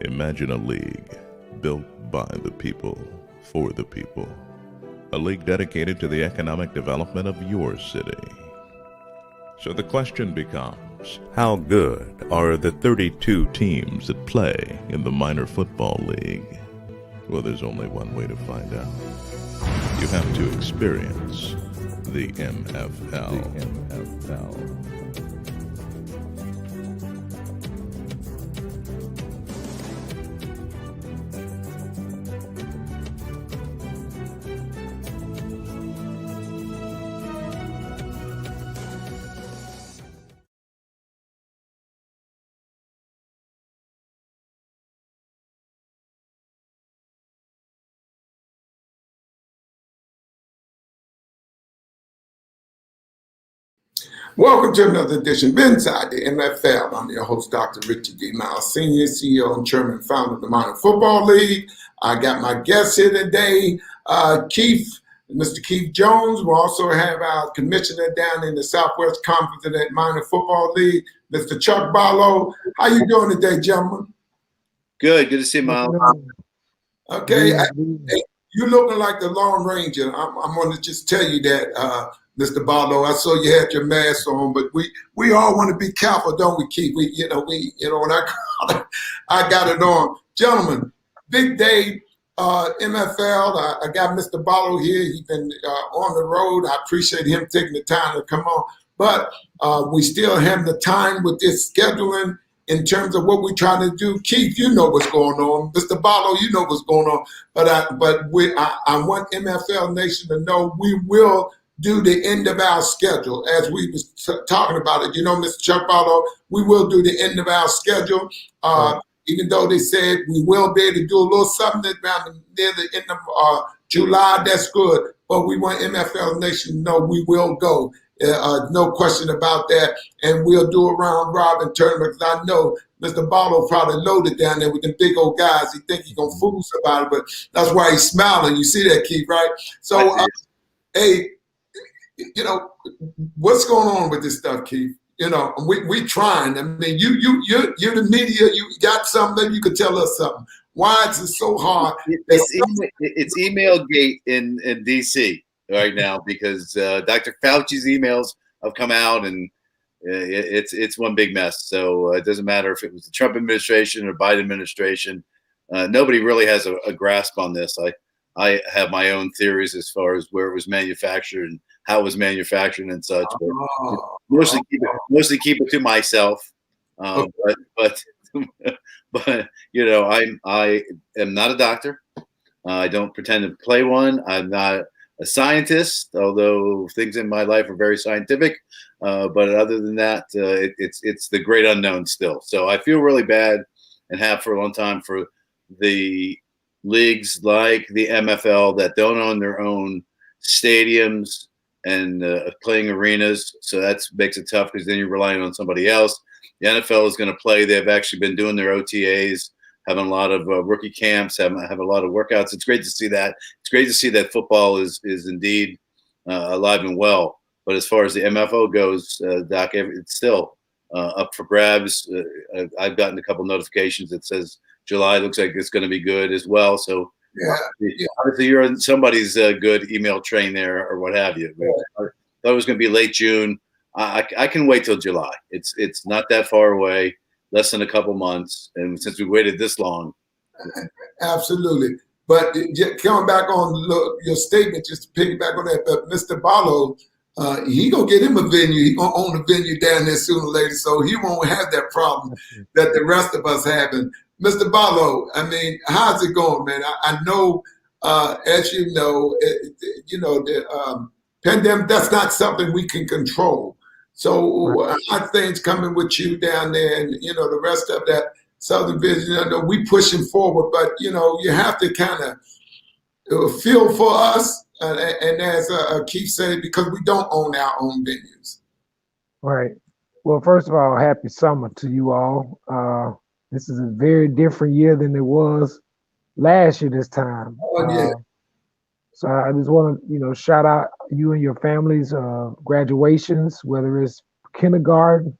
Imagine a league built by the people, for the people. A league dedicated to the economic development of your city. So the question becomes, how good are the 32 teams that play in the minor football league? Well, there's only one way to find out. You have to experience the MFL. Welcome to another edition of Inside the MFL. I'm your host, Dr. Richard D. Myles Sr., CEO and Chairman, Founder of the Minor Football League. I got my guest here today, Mr. Keith Jones. We'll also have our commissioner down in the Southwest Conference of that Minor Football League, Mr. Chuck Barlow. How you doing today, gentlemen? Good to see you, Myles. Okay, you looking like the Lone Ranger. I'm going to just tell you that, Mr. Barlow. I saw you had your mask on, but we all want to be careful, don't we, Keith? When I got it on, gentlemen. Big day, MFL. I got Mr. Barlow here. He's been on the road. I appreciate him taking the time to come on, but we still have the time with this scheduling. In terms of what we're trying to do, Keith, you know what's going on. Mr. Barlow, you know what's going on. But I want MFL Nation to know we will do the end of our schedule as we was talking about it. You know, Mr. Chuck Barlow, we will do the end of our schedule. Even though they said we will be able to do a little something around near the end of July, that's good. But we want MFL Nation to know we will go. No question about that. And we'll do a round robin tournament because I know Mr. Barlow probably loaded down there with them big old guys. He think he's going to fool somebody, but that's why he's smiling. You see that, Keith, right? So, hey, you know, what's going on with this stuff, Keith? You know, we trying. I mean, you're the media. You got something, maybe you could tell us something. Why is it so hard? It's email gate in D.C. right now because Dr. Fauci's emails have come out and it's one big mess. So it doesn't matter if it was the Trump administration or Biden administration. Nobody really has a grasp on this. I have my own theories as far as where it was manufactured and how it was manufactured and such. But mostly keep it to myself. But you know, I am not a doctor. I don't pretend to play one. I'm not a scientist, although things in my life are very scientific. But other than that, it's the great unknown still. So I feel really bad and have for a long time for the leagues like the MFL that don't own their own stadiums and playing arenas. So that makes it tough because then you're relying on somebody else. The NFL is going to play. They've actually been doing their OTAs, having a lot of rookie camps, have a lot of workouts. It's great to see that. It's great to see that football is indeed alive and well. But as far as the MFO goes, Doc, it's still up for grabs. I've gotten a couple notifications that says July looks like it's going to be good as well. So obviously you're on somebody's good email train there or what have you. I thought it was going to be late June. I can wait till July. It's not that far away. Less than a couple months, and since we waited this long, absolutely. But coming back on your statement, just to piggyback on that, but Mr. Barlow, he gonna get him a venue. He gonna own a venue down there sooner or later, so he won't have that problem that the rest of us have. And Mr. Barlow, I mean, how's it going, man? I know, as you know, the pandemic, that's not something we can control. So I think coming with you down there and, you know, the rest of that Southern Vision, you know, we pushing forward, but, you know, you have to kind of feel for us. And as Keith said, because we don't own our own venues. Right. Well, first of all, happy summer to you all. This is a very different year than it was last year this time. Oh, yeah. So I just want to, you know, shout out you and your families' graduations, whether it's kindergarten,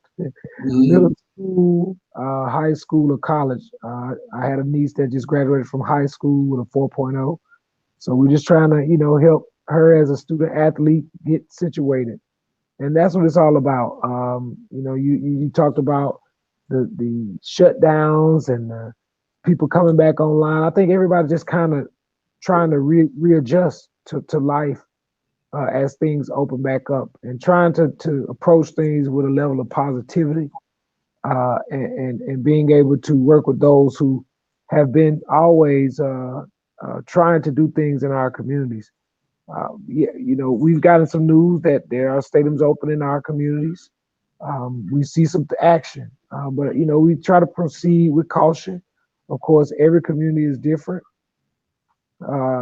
middle school, high school, or college. I had a niece that just graduated from high school with a 4.0. So we're just trying to, help her as a student athlete get situated. And that's what it's all about. You talked about the shutdowns and people coming back online. I think everybody just kind of trying to readjust to life as things open back up, and trying to approach things with a level of positivity and being able to work with those who have been always trying to do things in our communities. We've gotten some news that there are stadiums open in our communities. We see some action, but we try to proceed with caution. Of course, every community is different.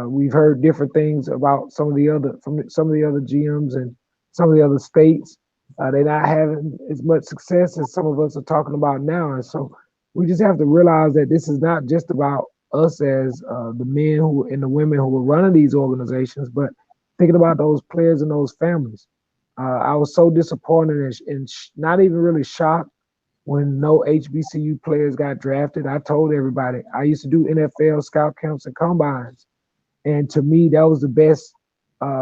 We've heard different things about some of the other GMs and some of the other states. They're not having as much success as some of us are talking about now, and so we just have to realize that this is not just about us as the men who and the women who are running these organizations, but thinking about those players and those families. I was so disappointed and not even really shocked when no HBCU players got drafted. I told everybody I used to do NFL scout camps and combines, and to me that was the best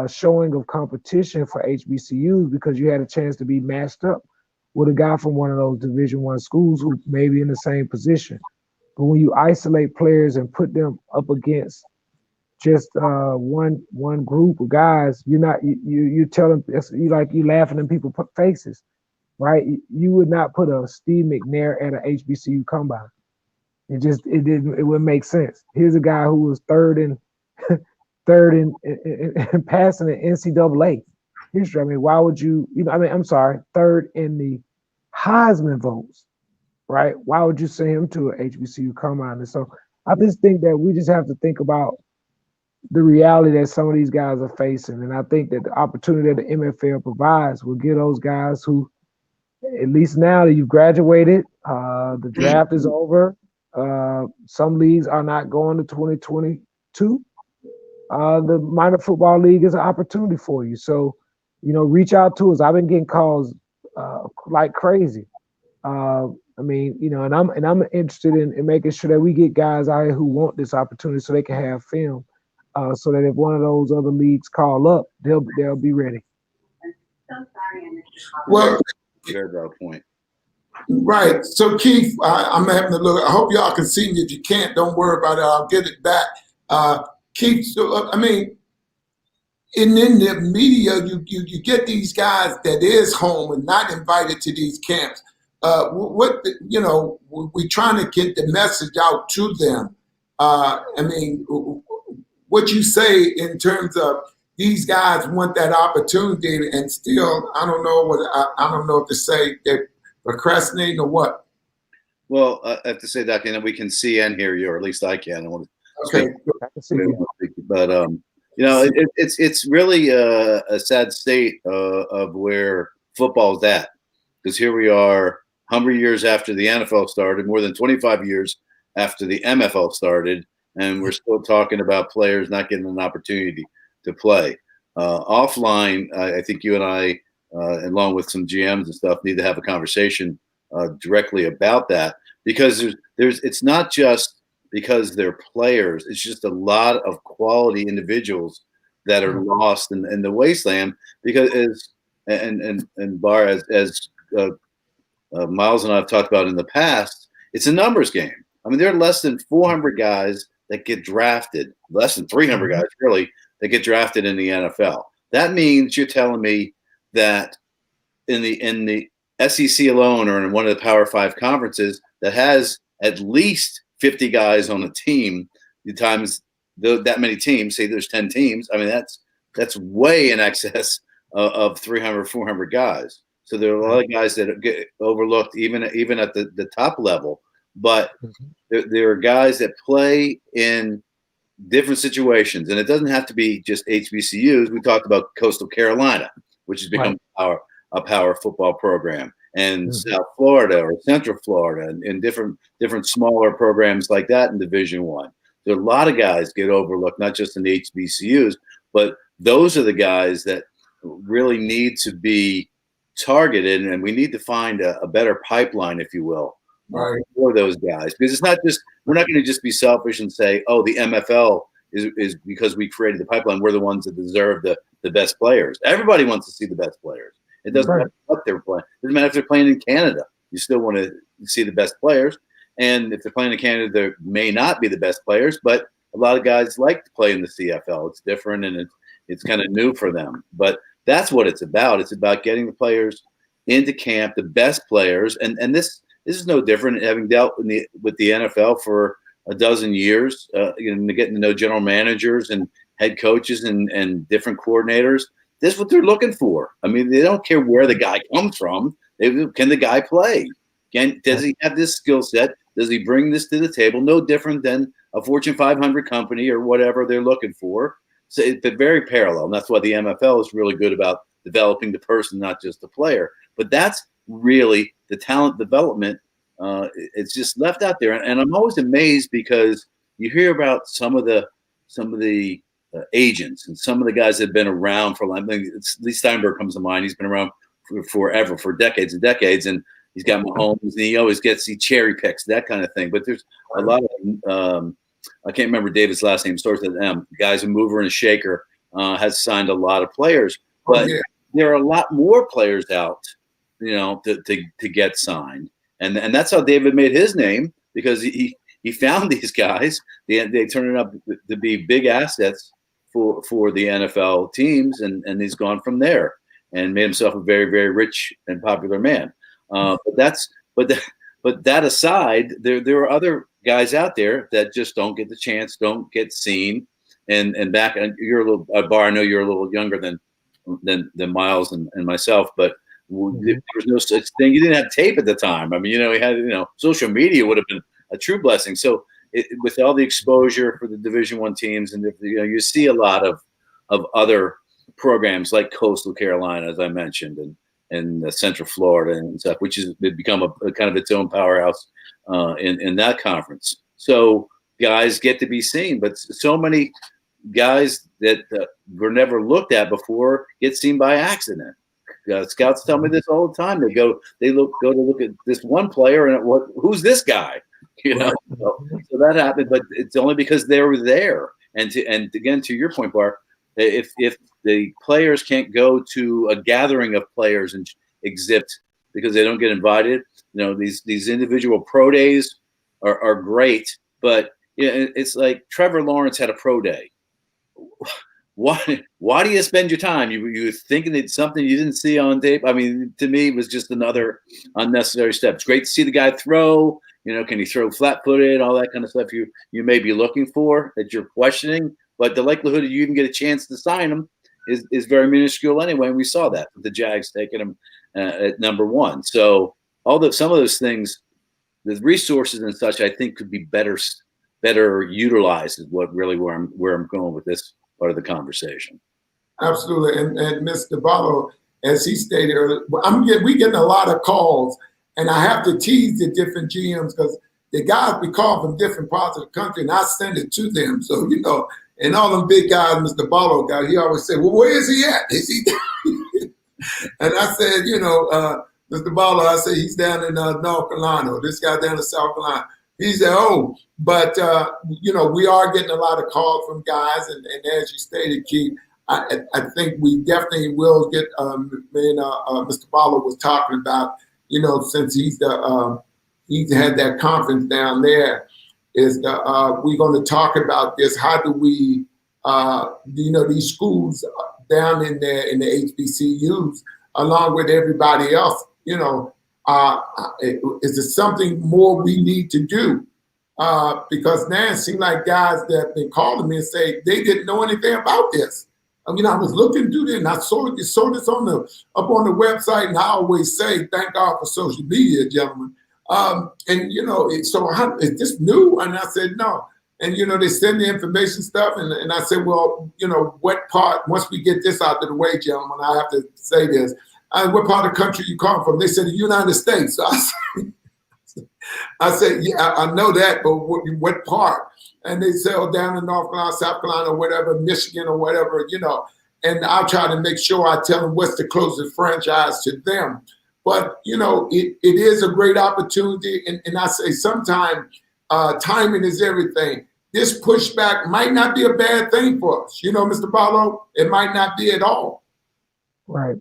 showing of competition for HBCUs, because you had a chance to be matched up with a guy from one of those Division I schools who may be in the same position. But when you isolate players and put them up against just one group of guys, you tell them, you laughing in people's faces, right? You would not put a Steve McNair at an HBCU combine. It wouldn't make sense. Here's a guy who was third in passing in NCAA history. I mean, why would you? I'm sorry, third in the Heisman votes, right? Why would you send him to an HBCU combine? And so I just think that we just have to think about the reality that some of these guys are facing. And I think that the opportunity that the MFL provides will give those guys who, at least now that you've graduated, the draft is over. Some leagues are not going to 2022. The minor football league is an opportunity for you. So, reach out to us. I've been getting calls like crazy. And I'm interested in making sure that we get guys out here who want this opportunity so they can have film. So that if one of those other leagues call up, they'll be ready. Well, very well point. Right. So Keith, I'm having to look. I hope y'all can see me. If you can't, don't worry about it. I'll get it back. Keith, so, in the media, you get these guys that is home and not invited to these camps. We're trying to get the message out to them. What you say in terms of these guys want that opportunity, and still, I don't know if to say they're procrastinating or what. Well, I have to say, Doc, we can see and hear you, or at least I can. I want to okay. But it's really a sad state of where football's at, because here we are, 100 years after the NFL started, more than 25 years after the MFL started, and we're still talking about players not getting an opportunity to play. Offline, I think you and I, along with some GMs and stuff, need to have a conversation directly about that, because it's not just because they're players. It's just a lot of quality individuals that are lost in the wasteland, because as Myles and I have talked about in the past, it's a numbers game. I mean, there are less than 400 guys that get drafted, less than 300 guys really, that get drafted in the NFL. That means you're telling me that in the SEC alone, or in one of the Power 5 conferences that has at least 50 guys on a team, times that many teams, say there's 10 teams, I mean, that's way in excess of 300, 400 guys. So there are a lot of guys that get overlooked even at the top level. But there are guys that play in different situations, and it doesn't have to be just HBCUs. We talked about Coastal Carolina, which has become a power football program, and South Florida or Central Florida, and different smaller programs like that in Division I. There are a lot of guys get overlooked, not just in the HBCUs, but those are the guys that really need to be targeted, and we need to find a better pipeline, if you will, Right. for those guys. Because it's not just, we're not going to just be selfish and say, oh, the MFL is because we created the pipeline, we're the ones that deserve the best players. Everybody wants to see the best players. It doesn't matter what they're playing. It doesn't matter if they're playing in Canada. You still want to see the best players. And if they're playing in Canada, they may not be the best players, but a lot of guys like to play in the CFL. It's different and it's kind of new for them. But that's what it's about. It's about getting the players into camp, the best players. And this is no different, having dealt with the NFL for a dozen years, getting to know general managers and head coaches and different coordinators. This is what they're looking for. I mean, they don't care where the guy comes from. Can the guy play? Does he have this skill set? Does he bring this to the table? No different than a Fortune 500 company or whatever they're looking for. So it's very parallel. And that's why the MFL is really good about developing the person, not just the player. But that's really the talent development. It's just left out there. And I'm always amazed because you hear about some of the agents and some of the guys that have been around for a long time. Lee Steinberg comes to mind. He's been around forever, for decades and decades. And he's got Mahomes, and he always he cherry picks, that kind of thing. But there's a lot of, I can't remember David's last name, starts with M. The guy's a mover and a shaker, has signed a lot of players. But there are a lot more players out, to get signed. And that's how David made his name, because he found these guys. They turned up to be big assets for the NFL teams, and he's gone from there and made himself a very, very rich and popular man. But that aside, there are other guys out there that just don't get the chance, don't get seen. And back, and you're a little, Bar, I know you're a little younger than Myles and myself, but there was no such thing. You didn't have tape at the time. I mean, he had, social media would have been a true blessing. So with all the exposure for the Division I teams, and you see a lot of other programs like Coastal Carolina, as I mentioned, and Central Florida and stuff, which has become a kind of its own powerhouse in that conference. So guys get to be seen, but so many guys that were never looked at before get seen by accident. Scouts tell me this all the time. They go to look at this one player and who's this guy? So that happened, but it's only because they were there. And again, to your point, Bar, if the players can't go to a gathering of players and exhibit because they don't get invited, these individual pro days are great, but it's like Trevor Lawrence had a pro day. Why do you spend your time? You thinking it's something you didn't see on tape? I mean, to me, it was just another unnecessary step. It's great to see the guy throw. Can he throw flat-footed? All that kind of stuff you may be looking for, that you're questioning. But the likelihood of you even get a chance to sign him is very minuscule anyway. And we saw that with the Jags taking him at number 1. So some of those things, the resources and such, I think could be better utilized. Is what really where I'm going with this part of the conversation. Absolutely. And Mr. Barlow, as he stated earlier, we getting a lot of calls, and I have to tease the different GMs because the guys we call from different parts of the country, and I send it to them. So, and all them big guys, Mr. Barlow guy, he always said, well, where is he at? Is he And I said, Mr. Barlow, I said, he's down in North Carolina. This guy down in South Carolina. He said, but we are getting a lot of calls from guys, and as you stated, Keith, I think we definitely will get. Mr. Barlow was talking about, since he's had that conference down there, is we're going to talk about this. How do we, these schools down in the HBCUs, along with everybody else, is there something more we need to do? Because now it seems like guys that have been calling me and say they didn't know anything about this. I was looking through this and I saw this up on the website, and I always say, thank God for social media, gentlemen. Is this new? And I said, no. And, they send the information stuff. And I said, well, what part, once we get this out of the way, gentlemen, I have to say this. What part of the country you come from? They said the United States. So I said, yeah, I know that, but what part? And they said, down in North Carolina, South Carolina, or whatever, Michigan or whatever, and I'll try to make sure I tell them what's the closest franchise to them. But, it is a great opportunity. And I say sometimes timing is everything. This pushback might not be a bad thing for us. Mr. Barlow, it might not be at all. Right.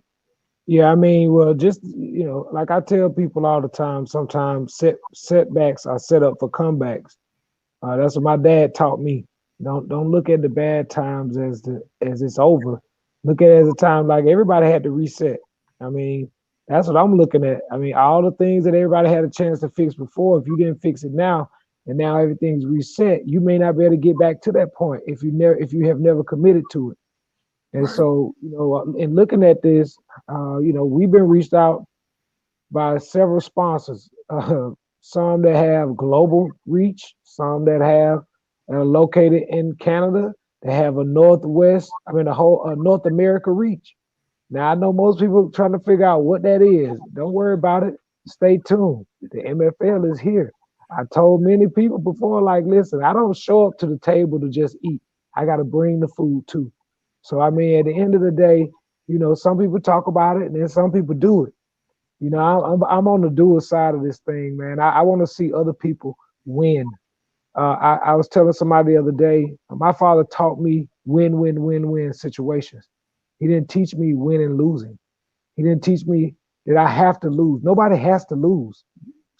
Yeah, I mean, well, just, like I tell people all the time, sometimes setbacks are set up for comebacks. That's what my dad taught me. Don't look at the bad times as it's over. Look at it as a time like everybody had to reset. I mean, that's what I'm looking at. I mean, all the things that everybody had a chance to fix before, if you didn't fix it now, and now everything's reset, you may not be able to get back to that point if you have never committed to it. And so, in looking at this, we've been reached out by several sponsors, some that have global reach, some that are located in Canada, that have a a whole North America reach. Now, I know most people trying to figure out what that is. Don't worry about it. Stay tuned. The MFL is here. I told many people before, like, listen, I don't show up to the table to just eat. I got to bring the food too. So, I mean, at the end of the day, some people talk about it and then some people do it. I'm on the doer side of this thing, man. I want to see other people win. I was telling somebody the other day, my father taught me win situations. He didn't teach me win and losing. He didn't teach me that I have to lose. Nobody has to lose.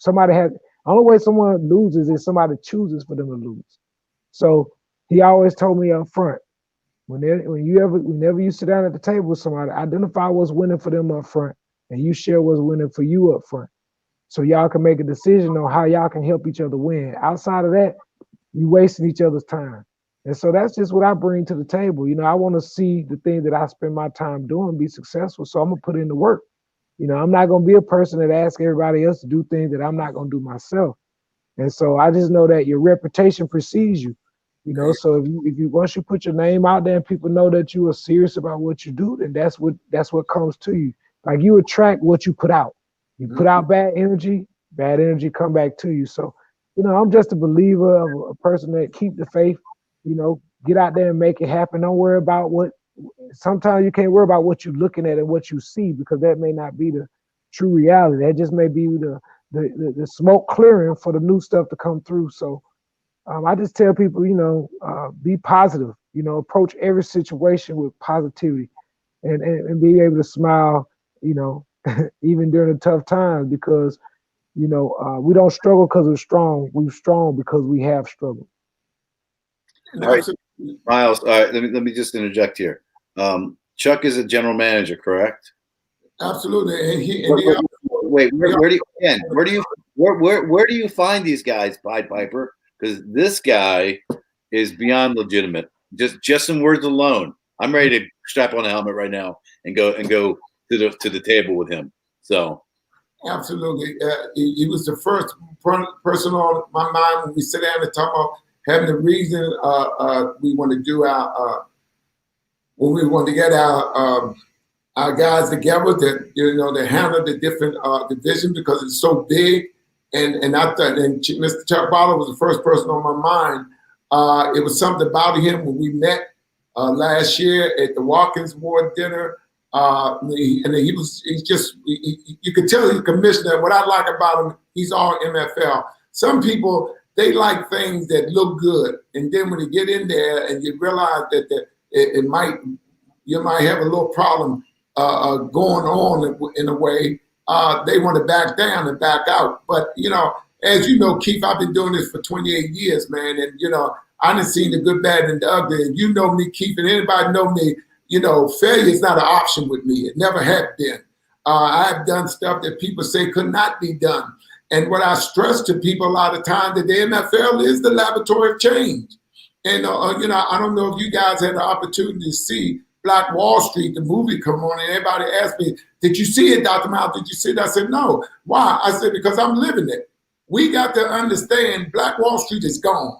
The only way someone loses is somebody chooses for them to lose. So he always told me up front, whenever you sit down at the table with somebody, identify what's winning for them up front, and you share what's winning for you up front. So y'all can make a decision on how y'all can help each other win. Outside of that, you wasting each other's time. And so that's just what I bring to the table. I want to see the thing that I spend my time doing be successful. So I'm going to put in the work. I'm not going to be a person that asks everybody else to do things that I'm not going to do myself. And so I just know that your reputation precedes you. So if you once you put your name out there and people know that you are serious about what you do, then that's what comes to you. Like, you attract what you put out. You put out bad energy come back to you. So, I'm just a believer of a person that keep the faith, get out there and make it happen. Don't worry about sometimes you can't worry about what you're looking at and what you see, because that may not be the true reality. That just may be the smoke clearing for the new stuff to come through. So I just tell people, be positive, approach every situation with positivity and be able to smile, even during the tough times, because, we don't struggle because we're strong. We're strong because we have struggled. All right, Myles. All right, let me just interject here. Chuck is a general manager, correct? Absolutely. Wait, where do you find these guys, Pied Piper? Because this guy is beyond legitimate. Just in words alone, I'm ready to strap on a helmet right now and go to the table with him. So. Absolutely. He was the first person on my mind when we sit down and talk about having the reason we want to do when we want to get our guys together that handle the different divisions, because it's so big. And I thought, and Mr. Chuck Barlow was the first person on my mind. It was something about him when we met last year at the Watkins Award dinner. You could tell he's a commissioner. What I like about him, he's all MFL. Some people, they like things that look good, and then when you get in there and you realize that you might have a little problem going on in a way, they want to back down and back out. But as you know, Keith, I've been doing this for 28 years, man, and I done seen the good, bad, and the ugly. And you know me, Keith, and anybody know me. Failure is not an option with me. It never had been. I've done stuff that people say could not be done. And what I stress to people a lot of times, that the MFL is the laboratory of change. And, I don't know if you guys had the opportunity to see Black Wall Street, the movie, come on, and everybody asked me, did you see it, Dr. Myles? Did you see it? I said, no. Why? I said, because I'm living it. We got to understand Black Wall Street is gone.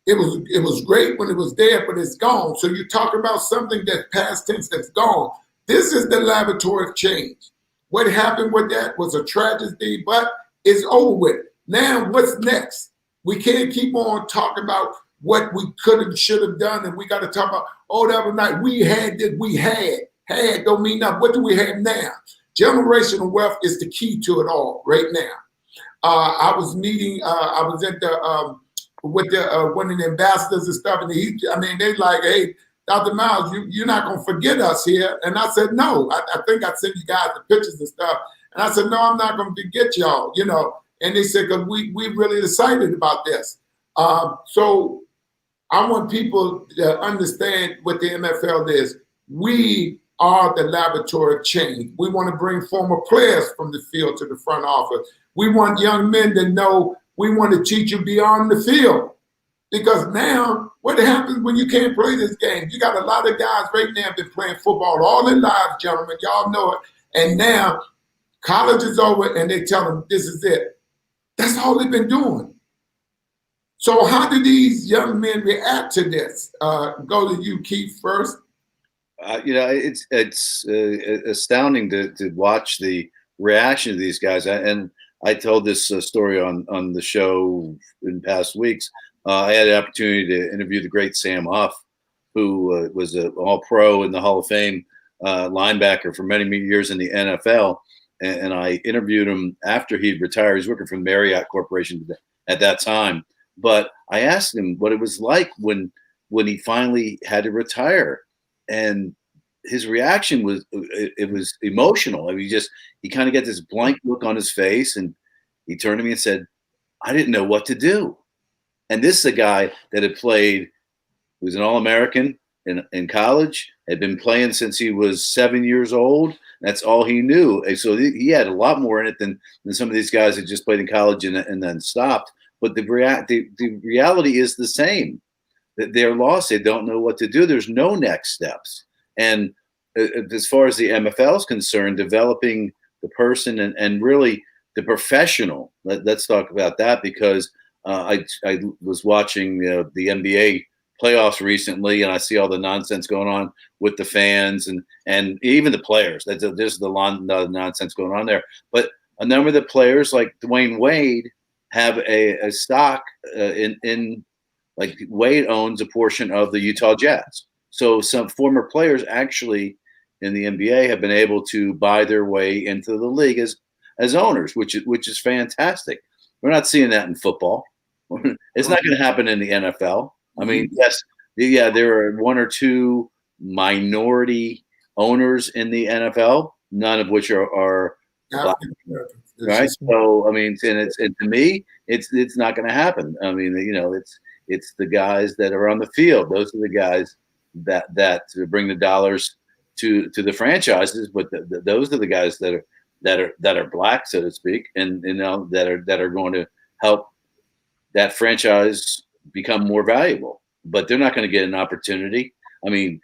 It was great when it was there, but it's gone. So you're talking about something that's past tense, that's gone. This is the laboratory of change. What happened with that was a tragedy, but it's over with. Now, what's next? We can't keep on talking about what we could have, should have done, and we got to talk about, oh, that was night. We had this, we had don't mean nothing. What do we have now? Generational wealth is the key to it all right now. I was meeting, I was at the, with the, one of the ambassadors and stuff, and they like, hey, Dr. Myles, you're not going to forget us here. And I said, no, I think I sent you guys the pictures and stuff. And I said, no, I'm not going to forget y'all, you know. And they said, because we really excited about this. So I want people to understand what the MFL is. We are the laboratory of change. We want to bring former players from the field to the front office. We want young men to know we want to teach you beyond the field. Because now, what happens when you can't play this game? You got a lot of guys right now have been playing football all their lives, gentlemen. Y'all know it. And now, college is over, and they tell them this is it. That's all they've been doing. So how do these young men react to this? Go to you, Keith, first. You know, it's astounding to watch the reaction of these guys. And I told this story on the show in past weeks. I had an opportunity to interview the great Sam Huff, who was an All-Pro in the Hall of Fame linebacker for many, many years in the NFL. And I interviewed him after he'd retired. He was working for the Marriott Corporation at that time. But I asked him what it was like when he finally had to retire. And his reaction was, it was emotional. I mean, he kind of got this blank look on his face, and he turned to me and said, I didn't know what to do. And this is a guy that had played, he was an All-American in college, had been playing since he was 7 years old. That's all he knew. And so he had a lot more in it than some of these guys that just played in college and then stopped. But the reality is the same. That they're lost. They don't know what to do. There's no next steps. And as far as the MFL is concerned, developing the person and really the professional. Let's talk about that, because I was watching the NBA playoffs recently, and I see all the nonsense going on with the fans and even the players. There's the nonsense going on there. But a number of the players, like Dwayne Wade, have a stock in like Wade owns a portion of the Utah Jazz. So some former players actually in the NBA have been able to buy their way into the league as owners, which is fantastic. We're not seeing that in football. It's not going to happen in the NFL. I mean, yes, yeah, there are one or two minority owners in the NFL, none of which are black, right? So I mean, and to me, it's not going to happen. I mean, you know, it's the guys that are on the field. Those are the guys that bring the dollars to the franchises. But those are the guys that are black, so to speak, and you know that are going to help that franchise become more valuable. But they're not going to get an opportunity. I mean,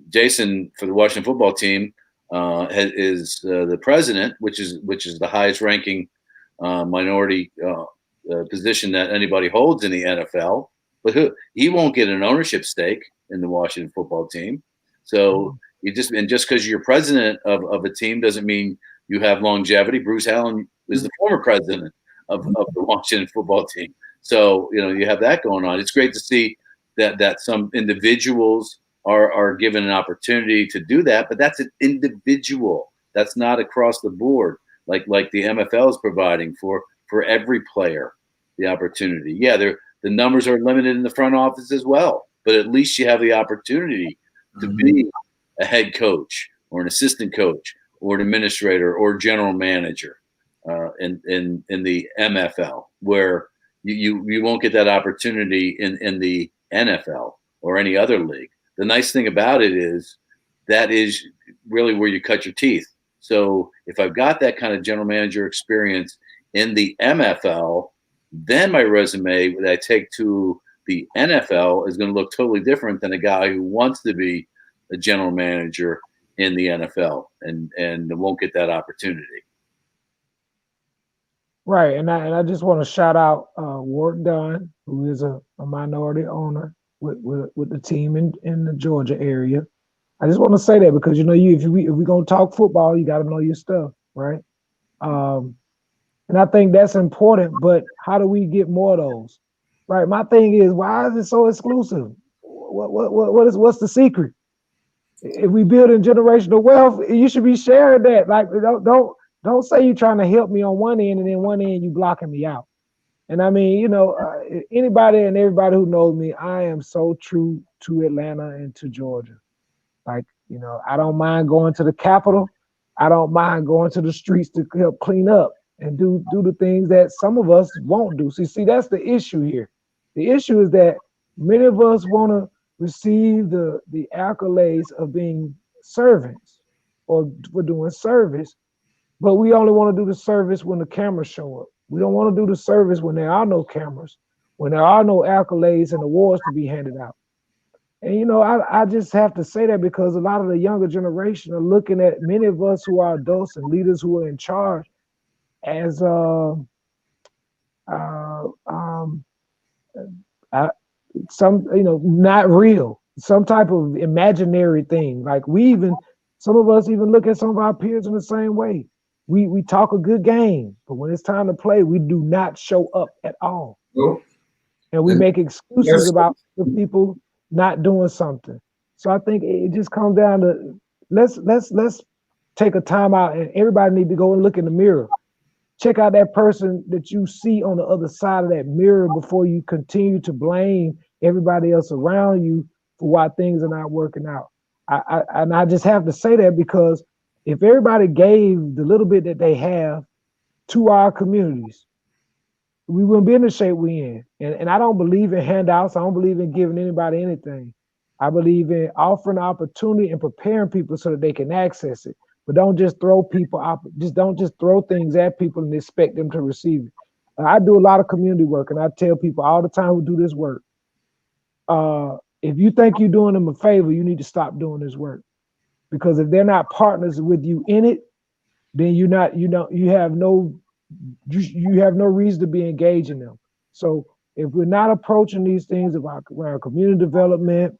Jason for the Washington football team is the president, which is the highest ranking minority position that anybody holds in the NFL. But he won't get an ownership stake in the Washington football team. So just because you're president of a team doesn't mean you have longevity. Bruce Allen is the former president of the Washington football team. So, you know, you have that going on. It's great to see that some individuals are given an opportunity to do that, but that's an individual. That's not across the board like the MFL is providing for every player the opportunity. Yeah, the numbers are limited in the front office as well, but at least you have the opportunity to be a head coach or an assistant coach or an administrator or general manager in the MFL, where you won't get that opportunity in the NFL or any other league. The nice thing about it is that is really where you cut your teeth. So if I've got that kind of general manager experience in the MFL, then my resume that I take to the NFL is going to look totally different than a guy who wants to be a general manager in the NFL and won't get that opportunity. Right, and I just want to shout out Ward Dunn, who is a minority owner with the team in the Georgia area. I just want to say that because, you know, if we gonna talk football, you got to know your stuff, right? And I think that's important. But how do we get more of those? Right. My thing is, why is it so exclusive? What's the secret? If we building generational wealth, you should be sharing that. Like, don't say you're trying to help me on one end and then one end you blocking me out. And I mean, anybody and everybody who knows me, I am so true to Atlanta and to Georgia. Like, I don't mind going to the Capitol. I don't mind going to the streets to help clean up and do the things that some of us won't do. See, that's the issue here. The issue is that many of us want to receive the accolades of being servants or for doing service, but we only want to do the service when the cameras show up. We don't want to do the service when there are no cameras, when there are no accolades and awards to be handed out. And I just have to say that because a lot of the younger generation are looking at many of us who are adults and leaders who are in charge as some not real, some type of imaginary thing. Like some of us even look at some of our peers in the same way. We talk a good game, but when it's time to play, we do not show up at all. Nope. And we make excuses about the people not doing something. So I think it just comes down to let's take a time out, and everybody need to go and look in the mirror. Check out that person that you see on the other side of that mirror before you continue to blame everybody else around you for why things are not working out. I just have to say that because if everybody gave the little bit that they have to our communities, we wouldn't be in the shape we in. And I don't believe in handouts. I don't believe in giving anybody anything. I believe in offering opportunity and preparing people so that they can access it. But don't just throw people out. Don't just throw things at people and expect them to receive it. I do a lot of community work, and I tell people all the time who do this work, if you think you're doing them a favor, you need to stop doing this work. Because if they're not partners with you in it, then you have no reason to be engaging them. So if we're not approaching these things around community development,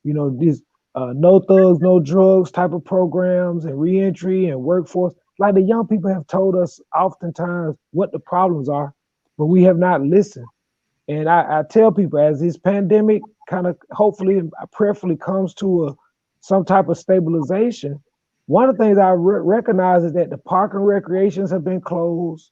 these no thugs, no drugs type of programs and reentry and workforce, like the young people have told us oftentimes what the problems are, but we have not listened. And I tell people, as this pandemic kind of hopefully and prayerfully comes to some type of stabilization, one of the things I recognize is that the park and recreations have been closed.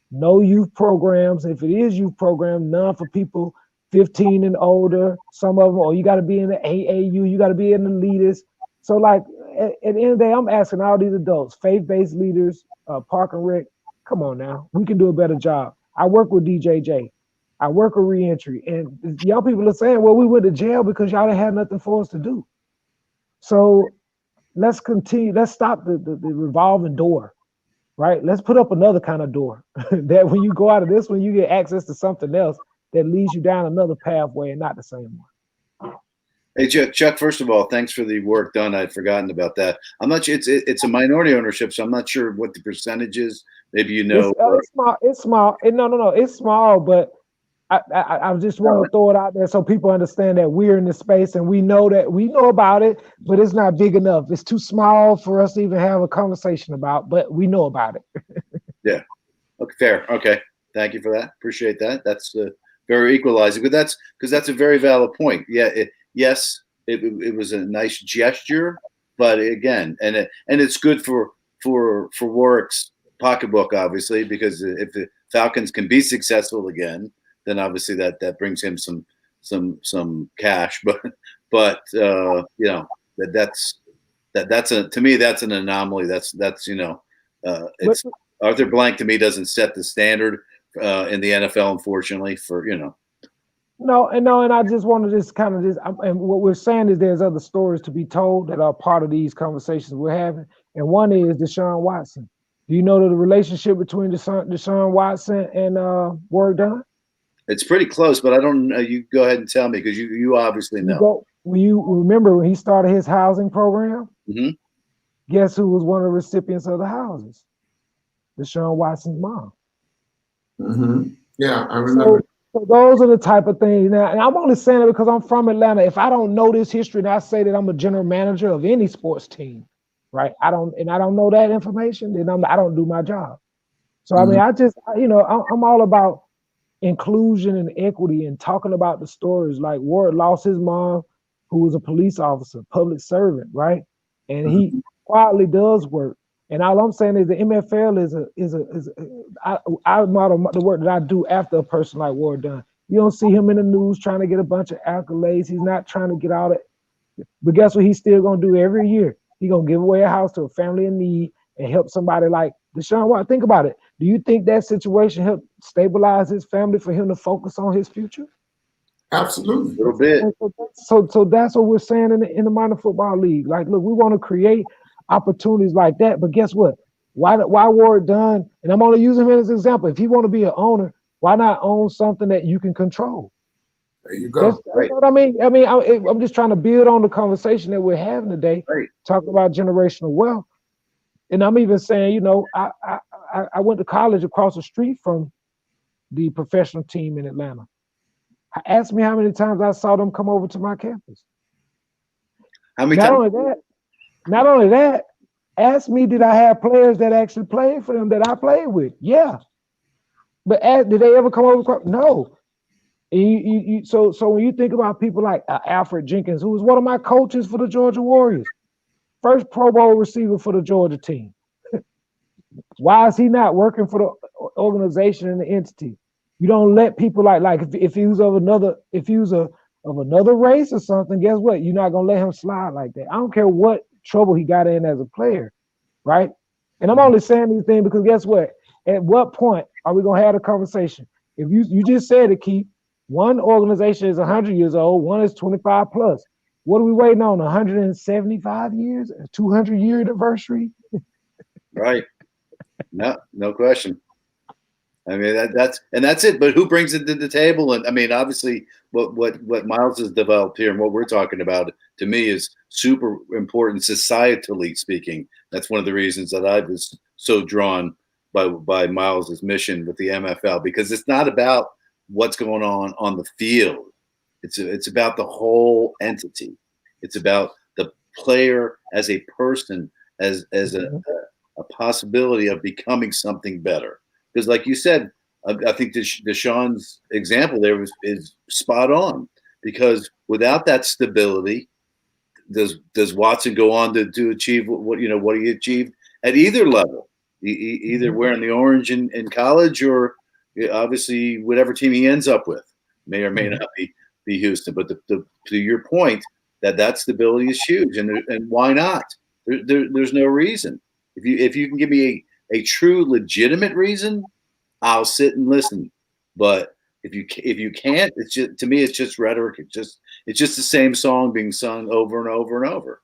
No youth programs. If it is youth program, none for people 15 and older. Some of them, or you got to be in the AAU, you got to be in the leaders. So like at the end of the day, I'm asking all these adults, faith-based leaders, park and rec, come on now, we can do a better job. I work with DJJ. I work with reentry. And young people are saying, well, we went to jail because y'all didn't have nothing for us to do. So let's continue. Let's stop the revolving door, right? Let's put up another kind of door that when you go out of this one, you get access to something else that leads you down another pathway and not the same one. Hey, Chuck, first of all, thanks for the work done. I'd forgotten about that. I'm not sure it's a minority ownership, so I'm not sure what the percentage is. Maybe It's small. It's small. No. It's small, but I just want to throw it out there so people understand that we're in this space and we know about it, but it's not big enough. It's too small for us to even have a conversation about, but we know about it. Yeah. Okay, fair. Okay. Thank you for that. Appreciate that. That's very equalizing, but that's a very valid point. Yeah. It was a nice gesture, but again, and it's good for Warwick's pocketbook, obviously, because if the Falcons can be successful again, then obviously that brings him some cash. But that's to me that's an anomaly. That's it's Arthur Blank to me doesn't set the standard in the NFL, unfortunately. No, and I just want to and what we're saying is there's other stories to be told that are part of these conversations we're having, and one is Deshaun Watson. Do you know the relationship between Deshaun Watson and Warwick Dunn? It's pretty close, but I don't know. You go ahead and tell me because you obviously know. You remember when he started his housing program? Mm-hmm. Guess who was one of the recipients of the houses? Deshaun Watson's mom. Mm-hmm. Yeah, I remember. So those are the type of things. Now, and I'm only saying it because I'm from Atlanta. If I don't know this history and I say that I'm a general manager of any sports team, right? I don't know that information, then I don't do my job. So I mean, I'm all about inclusion and equity and talking about the stories. Like Ward lost his mom, who was a police officer, public servant, right? And he quietly does work. And all I'm saying is the MFL I model the work that I do after a person like Ward done. You don't see him in the news trying to get a bunch of accolades. He's not trying to get out of it. But guess what he's still gonna do every year? He's gonna give away a house to a family in need and help somebody like Deshaun Watson. Think about it. Do you think that situation helped stabilize his family for him to focus on his future? Absolutely. A little bit. So that's what we're saying in the minor football league. Like, look, we want to create opportunities like that. But guess what? Why Ward Dunn? And I'm only using him as an example. If he want to be an owner, why not own something that you can control? There you go. Right. You know what I mean? I'm just trying to build on the conversation that we're having today, right. Talking about generational wealth. And I'm even saying, you know, I went to college across the street from the professional team in Atlanta. Ask me how many times I saw them come over to my campus. How many Not times? Not only that, ask me, did I have players that actually played for them that I played with? Yeah. But did they ever come over? No. And so when you think about people like Alfred Jenkins, who was one of my coaches for the Georgia Warriors, first Pro Bowl receiver for the Georgia team. Why is he not working for the organization and the entity? You don't let people like if he was of another race or something, guess what? You're not gonna let him slide like that. I don't care what trouble he got in as a player, right? And I'm only saying these things because guess what? At what point are we gonna have a conversation? If you just said it, Keith, one organization is 100 years old, one is 25 plus. What are we waiting on? 175 years, a 200-year anniversary? Right. No question. I mean that's it. But who brings it to the table? And I mean, obviously, what Myles has developed here and what we're talking about to me is super important societally speaking. That's one of the reasons that I was so drawn by Myles's mission with the MFL, because it's not about what's going on the field. It's about the whole entity. It's about the player as a person, as a possibility of becoming something better. Because, like you said, I think Deshaun's example there is spot on. Because without that stability, does Watson go on to achieve what he achieved at either level, either wearing the orange in college or obviously whatever team he ends up with, may or may not be Houston. But to your point, that stability is huge, and why not? There's no reason. If you can give me a true legitimate reason, I'll sit and listen. But if you can't, it's just, to me, it's just rhetoric. It's just the same song being sung over and over and over.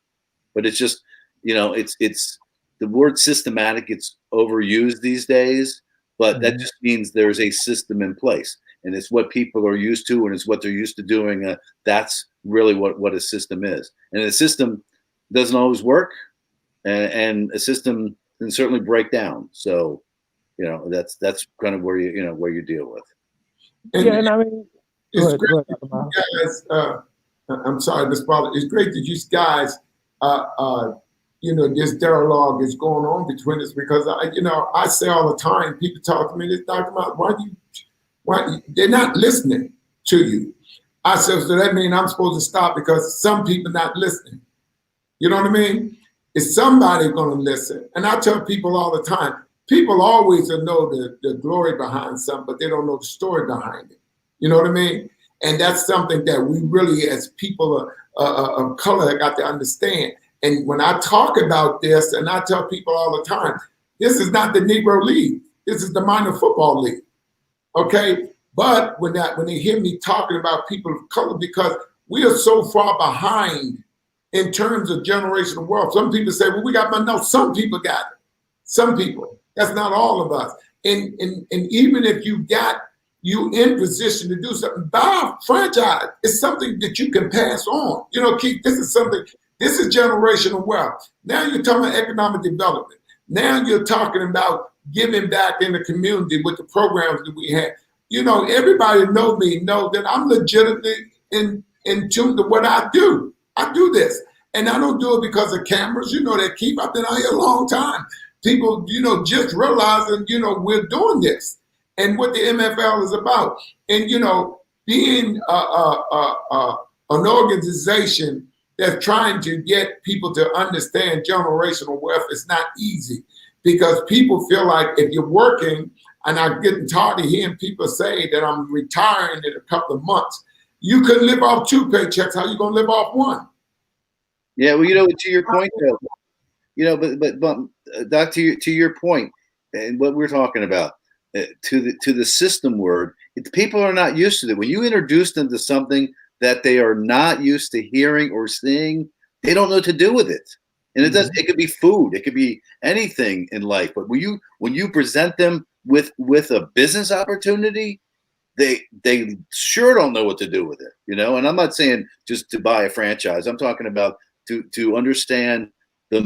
But it's just, it's the word systematic. It's overused these days, but that just means there's a system in place, and it's what people are used to, and it's what they're used to doing. That's really what a system is, and a system doesn't always work, and a system can certainly break down. So, that's kind of where you deal with. And I mean, it's great that you guys. I'm sorry, Mr. Barlow. It's great that you guys, this dialogue is going on between us, because I say all the time, people talk to me, they talk about why they're not listening to you. I said, so that means I'm supposed to stop because some people not listening. You know what I mean? Is somebody going to listen? And I tell people all the time, people always know the glory behind something, but they don't know the story behind it. You know what I mean? And that's something that we really, as people of color, have got to understand. And when I talk about this, and I tell people all the time, this is not the Negro League. This is the minor football league. Okay? But when they hear me talking about people of color, because we are so far behind in terms of generational wealth. Some people say, well, we got money. No, some people got it. Some people. That's not all of us. And even if you in position to do something, buy a franchise. It's something that you can pass on. Keith, this is generational wealth. Now you're talking about economic development. Now you're talking about giving back in the community with the programs that we have. Everybody know that I'm legitimately in tune to what I do. I do this. And I don't do it because of cameras. That Keith, I've been out here a long time. People, just realizing, we're doing this. and what the MFL is about. And, you know, being an organization that's trying to get people to understand generational wealth is not easy, because people feel like if you're working, and I'm getting tired of hearing people say that I'm retiring in a couple of months. You couldn't live off 2 paychecks. How you gonna live off 1? Yeah, well, you know, to your point, though, you know, but Doc, to your point, and what we're talking about, to the system word, people are not used to it. When you introduce them to something that they are not used to hearing or seeing, they don't know what to do with it. And it does. It could be food. It could be anything in life. But when you present them with a business opportunity, they sure don't know what to do with it. You know. And I'm not saying just to buy a franchise. I'm talking about to understand the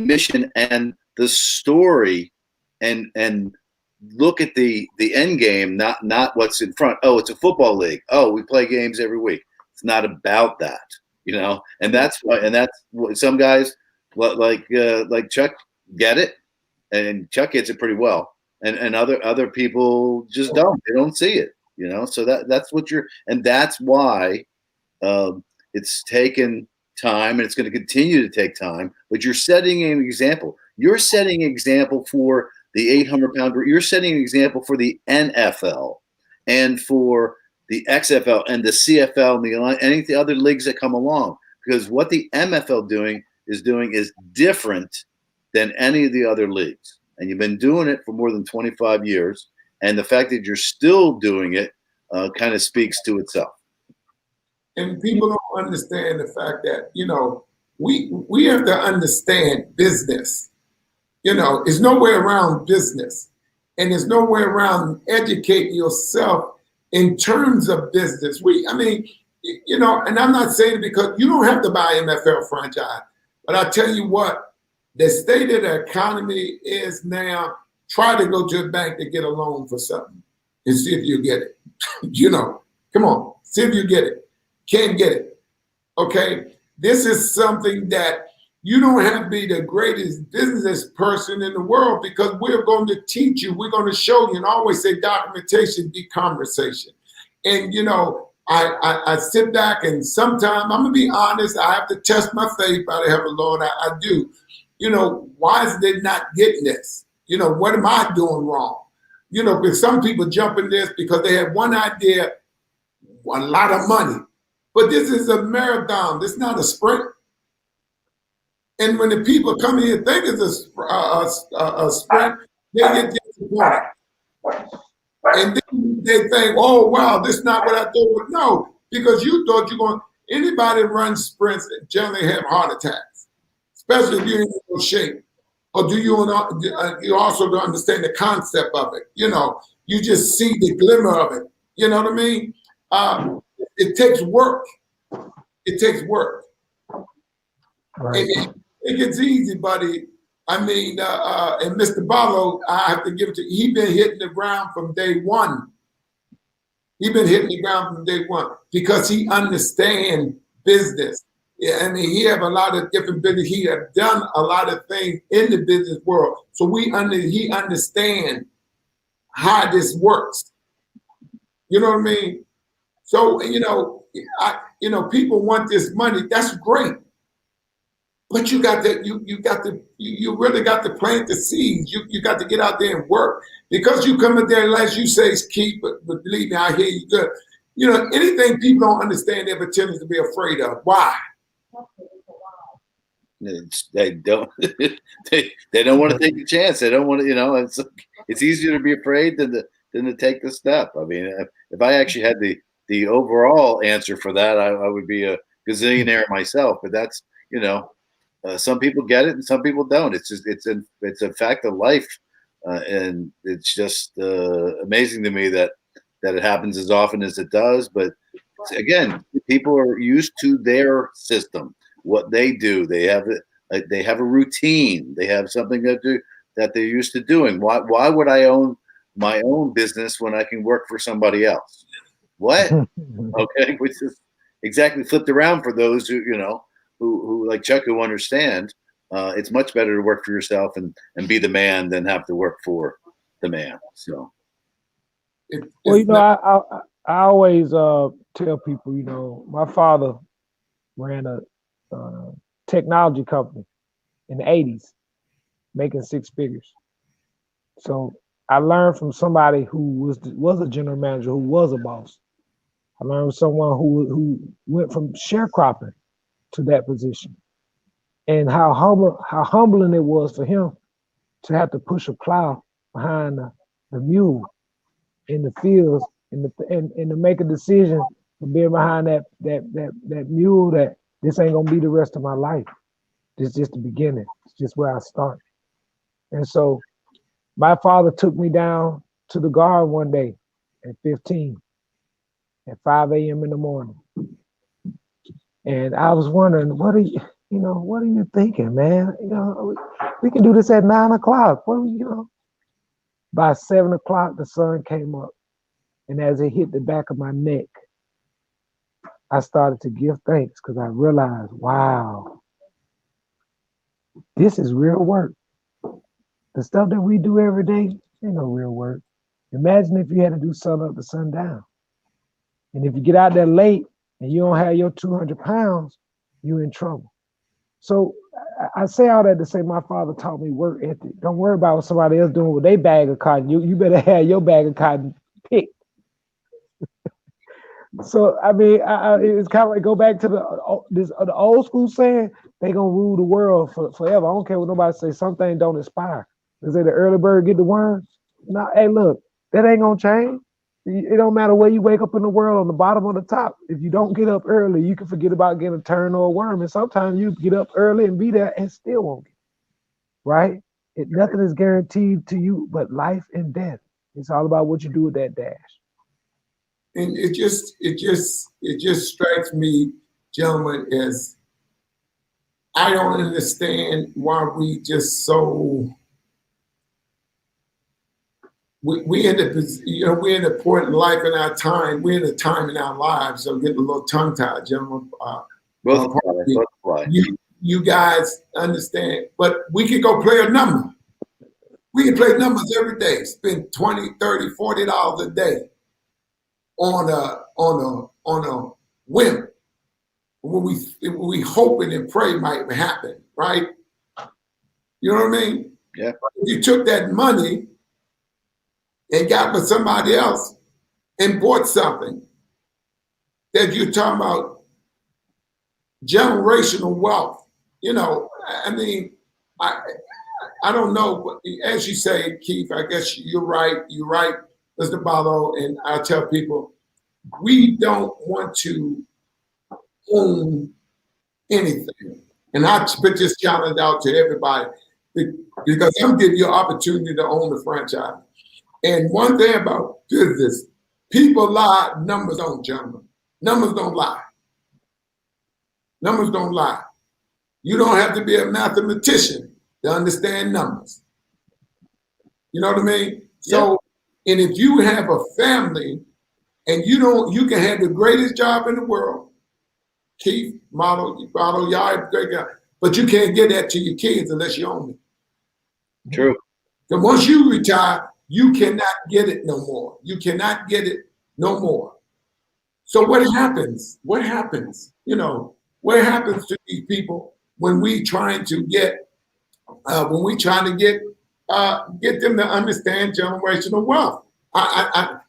mission and the story, and look at the end game, not what's in front. Oh, it's a football league. Oh, we play games every week. It's not about that. You know, and that's what some guys like Chuck get it, and Chuck gets it pretty well, and other people just don't. They don't see it, you know. So that's what and that's why it's taken time, and it's going to continue to take time. But you're setting an example. You're setting an example for the 800-pounder. You're setting an example for the NFL and for the XFL and the CFL and any of the other leagues that come along, because what the MFL is doing is different than any of the other leagues. And you've been doing it for more than 25 years. And the fact that you're still doing it kind of speaks to itself. And people don't understand the fact that, you know, we have to understand business. You know, there's no way around business. And there's no way around educating yourself in terms of business. I mean, you know, and I'm not saying it because you don't have to buy an MFL franchise, but I tell you what, the state of the economy is now, try to go to a bank to get a loan for something and see if you get it. You know, come on, see if you get it. Can't get it. Okay, this is something that you don't have to be the greatest business person in the world, because we're going to teach you, we're going to show you, and I always say documentation be conversation. And, you know, I sit back, and sometimes, I'm going to be honest, I have to test my faith by the help of the Lord. I do. You know, why is they not getting this? You know, what am I doing wrong? You know, because some people jump in this because they have one idea, a lot of money. But this is a marathon. This is not a sprint. And when the people come here think it's a sprint, they get disappointed. And then they think, oh, wow, this is not what I thought. No, because you thought you're going, anybody that runs sprints generally have heart attacks, especially if you're in good shape. Or do you also don't understand the concept of it? You know, you just see the glimmer of it. You know what I mean? It takes work. It takes work. Right. It gets easy, buddy. I mean, and Mr. Barlow, I have to give it to you. He's been hitting the ground from day one. He's been hitting the ground from day one because he understands business. Yeah, I mean, he have a lot of different business. He have done a lot of things in the business world. So he understands how this works. You know what I mean? So, you know, people want this money. That's great. But you really got to plant the seeds. You got to get out there and work. Because you come in there, as you say, is key, but believe me, I hear you good. You know, anything people don't understand, they're pretending to be afraid of. Why? They don't. they don't want to take a chance. They don't want to. You know, it's easier to be afraid than to take the step. I mean, if I actually had the overall answer for that, I would be a gazillionaire myself. But that's, you know, some people get it and some people don't. It's just it's a fact of life, and it's just amazing to me that it happens as often as it does. But again, people are used to their system. What they do, they have a routine. They have something that they're used to doing. Why would I own my own business when I can work for somebody else? What? Okay, which is exactly flipped around for those who like Chuck, who understand. It's much better to work for yourself and be the man than have to work for the man. So, Well, you know, I always tell people, you know, my father ran a technology company in the 80s, making six figures. So I learned from somebody who was a general manager, who was a boss. I learned from someone who went from sharecropping to that position, and how humbling it was for him to have to push a plow behind the mule in the fields and to make a decision for being behind that mule, that this ain't gonna be the rest of my life. This is just the beginning. It's just where I start. And so my father took me down to the guard one day at 15 at 5 a.m. in the morning. And I was wondering, what are you thinking, man? You know, we can do this at 9 o'clock. By 7 o'clock, the sun came up. And as it hit the back of my neck, I started to give thanks because I realized, wow, this is real work. The stuff that we do every day ain't no real work. Imagine if you had to do sun up to sundown. And if you get out there late and you don't have your 200 pounds, you're in trouble. So I say all that to say my father taught me work ethic. Don't worry about what somebody else doing with their bag of cotton. You better have your bag of cotton picked. So I mean, it's kind of like go back to the old school saying, they gonna rule the world forever. I don't care what nobody say. Some things don't expire. They say the early bird get the worm. No, hey, look, that ain't gonna change. It don't matter where you wake up in the world, on the bottom or the top. If you don't get up early, you can forget about getting a turn or a worm. And sometimes you get up early and be there and still won't get it. Right? Nothing is guaranteed to you but life and death. It's all about what you do with that dash. And it just strikes me, gentlemen, as I don't understand why we just so we're in a point in life in our time. We're in a time in our lives. So getting a little tongue tied, gentlemen. You guys understand, but we can go play a number. We can play numbers every day. Spend $20, $30, $40 a day on a whim. When we hoping and pray might happen, right? You know what I mean? Yeah. If you took that money and got with somebody else and bought something that you're talking about generational wealth, you know, I mean, I don't know, but as you say, Keith, I guess you're right, Mr. Barlow, and I tell people, we don't want to own anything. And I put this challenge out to everybody because I'm giving you an opportunity to own the franchise. And one thing about business, people lie, numbers don't, gentlemen. Numbers don't lie. Numbers don't lie. You don't have to be a mathematician to understand numbers. You know what I mean? So, and if you have a family and you can have the greatest job in the world, Keith, Barlow, y'all great guy, but you can't get that to your kids unless you own it. True. And once you retire, you cannot get it no more. You cannot get it no more. So what happens? What happens? You know, what happens to these people when we trying to get them to understand generational wealth? I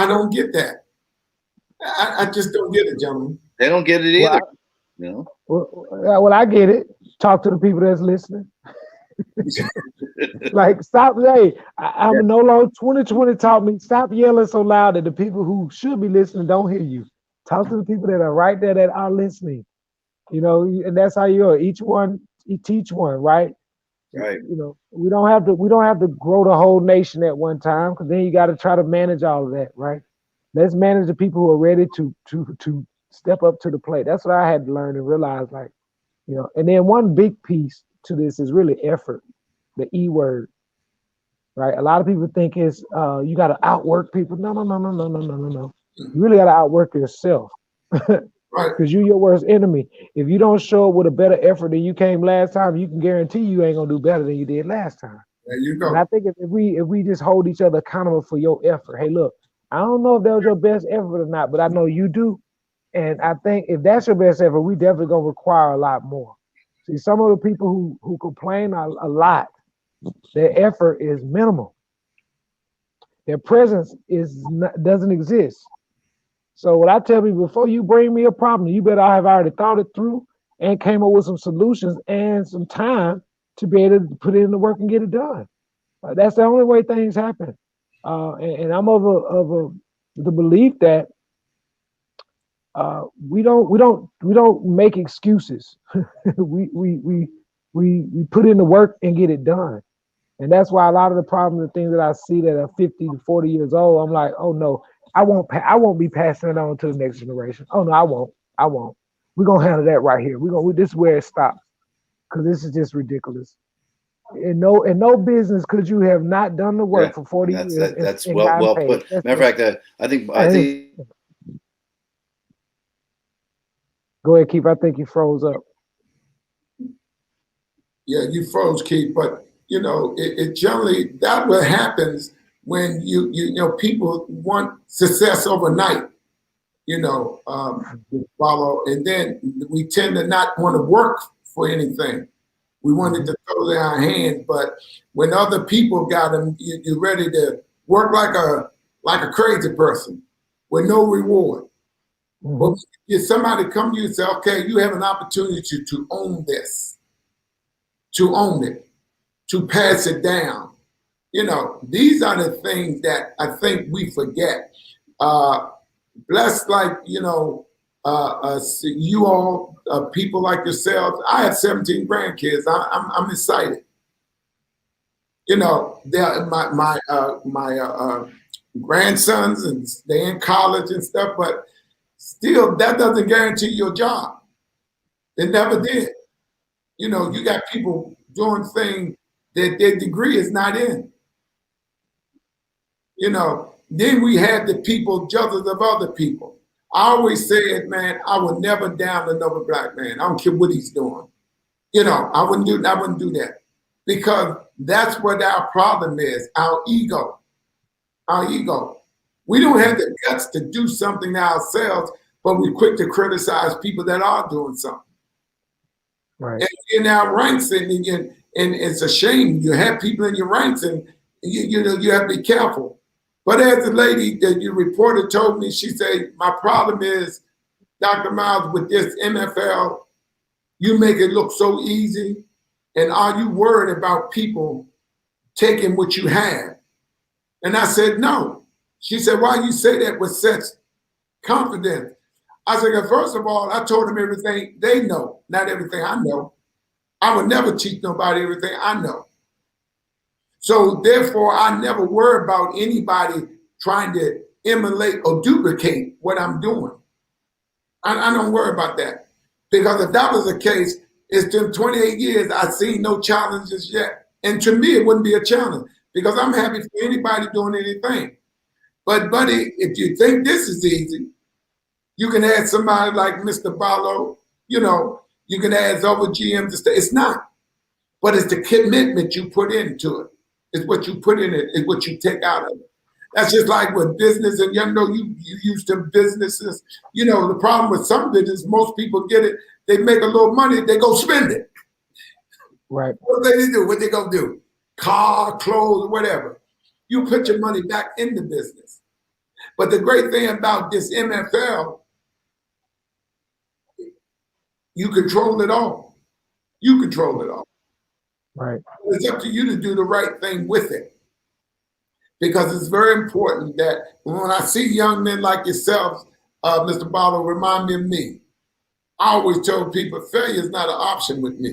don't get that. I just don't get it, gentlemen. They don't get it either. No. Well, I get it. Talk to the people that's listening. Like, stop. Hey, I'm no longer 2020 taught me, stop yelling so loud that the people who should be listening don't hear you. Talk to the people that are right there that are listening. You know, and that's how you are. Each one, you teach one, right? Right. You know, we don't have to grow the whole nation at one time, because then you got to try to manage all of that, right? Let's manage the people who are ready to step up to the plate. That's what I had to learn and realize, like, you know. And then one big piece to this is really effort, the E word, right? A lot of people think it's you got to outwork people. No. You really got to outwork yourself, Right? Because you're your worst enemy. If you don't show up with a better effort than you came last time, you can guarantee you ain't gonna do better than you did last time. There you And go. I think if we just hold each other accountable for your effort, hey, look, I don't know if that was your best effort or not, but I know you do. And I think if that's your best effort, we definitely gonna require a lot more. See, some of the people who complain a lot, their effort is minimal. Their presence doesn't exist. So what I tell people, before you bring me a problem, you better have already thought it through and came up with some solutions and some time to be able to put in the work and get it done. That's the only way things happen. And I'm of the belief that we don't make excuses. we put in the work and get it done. And that's why a lot of the problems and things that I see that are 50 to 40 years old, I'm like, oh no, I won't be passing it on to the next generation. Oh no, I won't. We're gonna handle that right here. This is where it stops. Because this is just ridiculous. In no business could you have not done the work for 40 years. That's well put. Matter of fact, I think. Go ahead, Keith. I think you froze up. Yeah, you froze, Keith. But it generally that what happens when you know people want success overnight. Follow, and then we tend to not want to work for anything. We wanted to throw it in our hands, but when other people got them, you're ready to work like a crazy person with no reward. Mm-hmm. But if somebody come to you and say, okay, you have an opportunity to own this, to own it, to pass it down. These are the things that I think we forget. Blessed like, you all, people like yourselves. I have 17 grandkids. I'm excited. They're my grandsons, and they're in college and stuff, but still, that doesn't guarantee your job. It never did. You got people doing things that their degree is not in. Then we had the people judges of other people. I always said, man, I would never down another black man. I don't care what he's doing. I wouldn't do that. Because that's what our problem is, our ego. Our ego. We don't have the guts to do something ourselves, but we're quick to criticize people that are doing something. Right. And in our ranks, and it's a shame. You have people in your ranks, and you have to be careful. But as the lady that you reported told me, she said, my problem is, Dr. Myles, with this MFL, you make it look so easy. And are you worried about people taking what you have? And I said, no. She said, why you say that with such confidence? I said, first of all, I told them everything they know, not everything I know. I would never teach nobody everything I know. So therefore, I never worry about anybody trying to emulate or duplicate what I'm doing. I don't worry about that. Because if that was the case, it's been 28 years, I've seen no challenges yet. And to me, it wouldn't be a challenge because I'm happy for anybody doing anything. But buddy, if you think this is easy, you can add somebody like Mr. Barlow, you can add other GMs to stay. It's not. But it's the commitment you put into it. It's what you put in it. It's what you take out of it. That's just like with business, and you used to businesses. The problem with some business, most people get it. They make a little money, they go spend it. Right. What they do? What they gonna do? Car, clothes, whatever. You put your money back in the business. But the great thing about this MFL, you control it all. You control it all. Right. It's up to you to do the right thing with it. Because it's very important that when I see young men like yourselves, Mr. Barlow, remind me of me. I always tell people failure is not an option with me.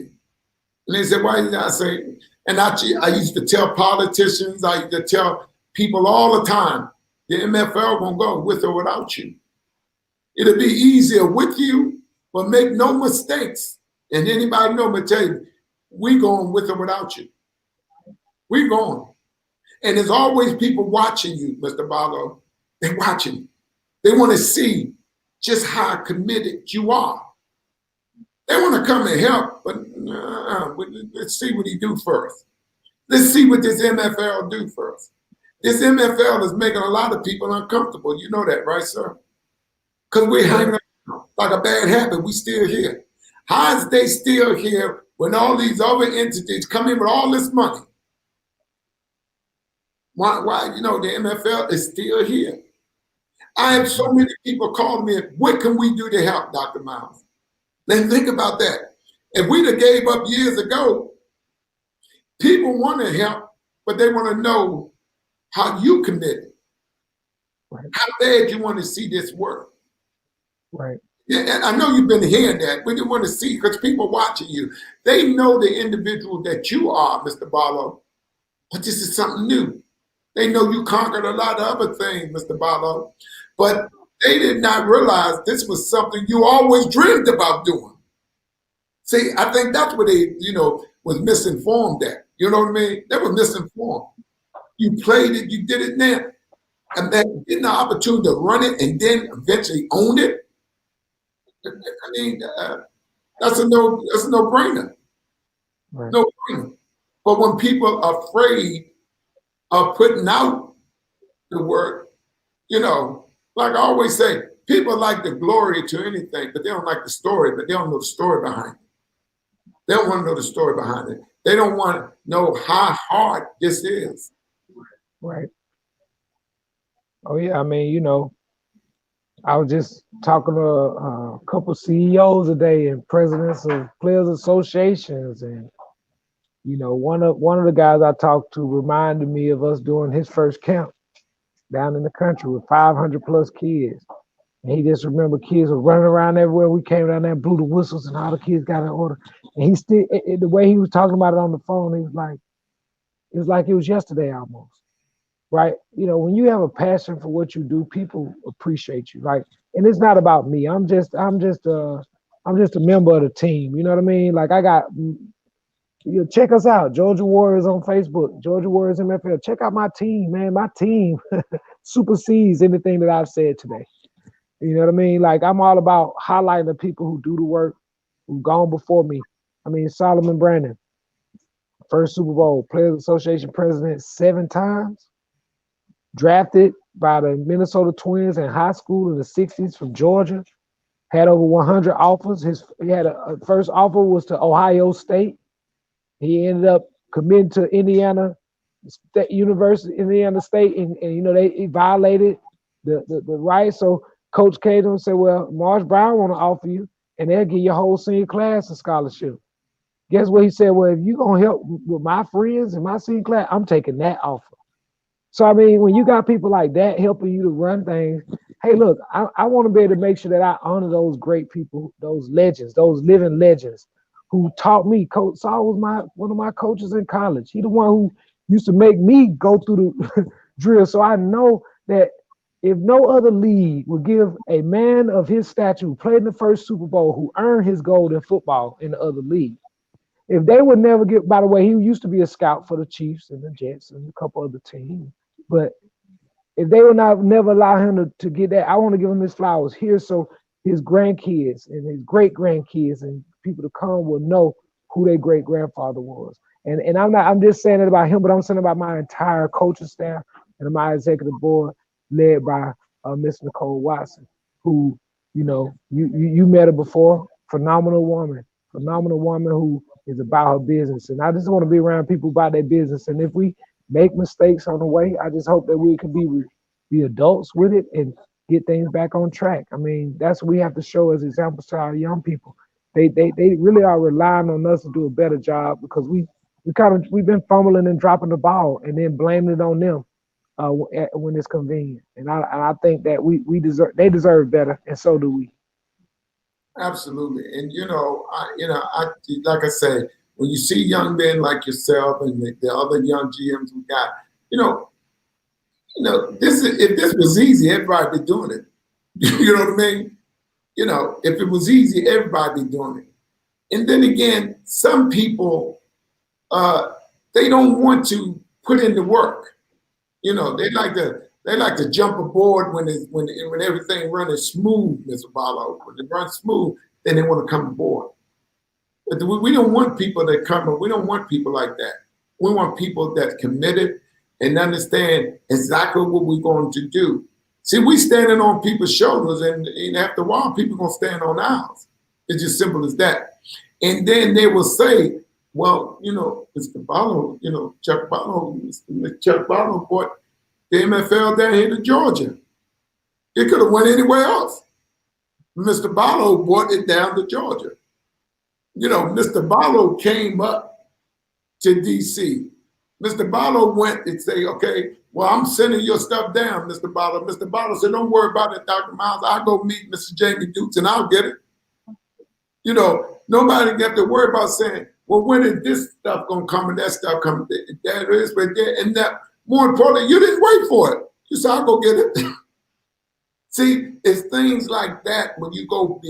And they say, why did I say? And I used to tell politicians, I used to tell people all the time, the MFL won't go with or without you. It'll be easier with you, but make no mistakes. And anybody know me tell you, we going with or without you. We going. And there's always people watching you, Mr. Barlow. They're watching you. They want to see just how committed you are. They want to come and help, but let's see what he do first. Let's see what this MFL do first. This MFL is making a lot of people uncomfortable. You know that, right, sir? Because we're hanging around like a bad habit. We still here. How is they still here when all these other entities come in with all this money? Why, you know, the MFL is still here. I have so many people calling me, what can we do to help, Dr. Myles? Then think about that. If we'd have gave up years ago, people want to help, but they want to know how you committed. Right. How bad you want to see this work. Right. And I know you've been hearing that, but you want to see, because people watching you, they know the individual that you are, Mr. Barlow, but this is something new. They know you conquered a lot of other things, Mr. Barlow, but they did not realize this was something you always dreamed about doing. See, I think that's where they, you know, was misinformed at. You know what I mean? They were misinformed. You played it, you did it now. And then getting the opportunity to run it and then eventually own it. I mean, that's a no-brainer. Right. No-brainer. But when people are afraid of putting out the work, you know, like I always say, people like the glory to anything, but they don't like the story, but they don't know the story behind it. They don't want to know the story behind it. They don't want to know how hard this is. Right. Oh, yeah. I mean, you know, I was just talking to a couple CEOs today and presidents of players associations, and you know, one of the guys I talked to reminded me of us doing his first camp down in the country with 500 plus kids. And he just remembered kids were running around everywhere. We came down there and blew the whistles and all the kids got in order. And he still, the way he was talking about it on the phone, it was like it was yesterday almost. Right? You know, when you have a passion for what you do, people appreciate you. Like, and it's not about me. I'm just a member of the team. You know what I mean? Like you check us out, Georgia Warriors on Facebook, Georgia Warriors MFL. Check out my team, man. My team supersedes anything that I've said today. You know what I mean? Like, I'm all about highlighting the people who do the work, who've gone before me. I mean, Solomon Brandon, first Super Bowl, Players Association president 7 times. Drafted by the Minnesota Twins in high school in the 60s from Georgia. Had over 100 offers. He had a first offer was to Ohio State. He ended up committing to Indiana State University, Indiana State, and you know he violated the rights. So Coach Caden said, "Well, Marsh Brown want to offer you, and they'll give your whole senior class a scholarship." Guess what he said? Well, if you're gonna help with my friends and my senior class, I'm taking that offer. So, I mean, when you got people like that helping you to run things, hey, look, I want to be able to make sure that I honor those great people, those legends, those living legends who taught me. Coach Saul was one of my coaches in college. He the one who used to make me go through the drill. So I know that if no other league would give a man of his stature who played in the first Super Bowl, who earned his gold in football in the other league, if they would never get, by the way, he used to be a scout for the Chiefs and the Jets and a couple other teams. But if they would never allow him to get that, I want to give him his flowers here so his grandkids and his great grandkids and people to come will know who their great grandfather was. And I'm just saying it about him, but I'm saying about my entire coaching staff and my executive board led by Miss Nicole Watson, who, you know, you met her before, phenomenal woman who is about her business. And I just want to be around people about their business. And if we make mistakes on the way, I just hope that we can be adults with it and get things back on track. I mean, that's what we have to show as examples to our young people. They really are relying on us to do a better job because we've been fumbling and dropping the ball and then blaming it on them when it's convenient. And I think that they deserve better, and so do we. Absolutely. And I like I say, when you see young men like yourself and the other young GMs we got, if this was easy, everybody be doing it. You know what I mean? If it was easy, everybody be doing it. And then again, some people, they don't want to put in the work. They like to jump aboard when everything running smooth, Mr. Barlow. When it runs smooth, then they want to come aboard. But we don't want people that come. We don't want people like that. We want people that committed and understand exactly what we're going to do. See, we standing on people's shoulders, and after a while, people gonna stand on ours. It's just simple as that. And then they will say, well, Mr. Barlow, Chuck Barlow, Chuck Barlow brought the MFL down here to Georgia. It could have went anywhere else. Mr. Barlow brought it down to Georgia. Mr. Barlow came up to DC. Mr. Barlow went and say, okay, well, I'm sending your stuff down, Mr. Barlow. Mr. Barlow said, don't worry about it, Dr. Myles. I'll go meet Mr. Jamie Dukes and I'll get it. Nobody got to worry about saying, well, when is this stuff going to come and that stuff coming? That is right there. And that, more importantly, you didn't wait for it. You said, I'll go get it. See, it's things like that when you go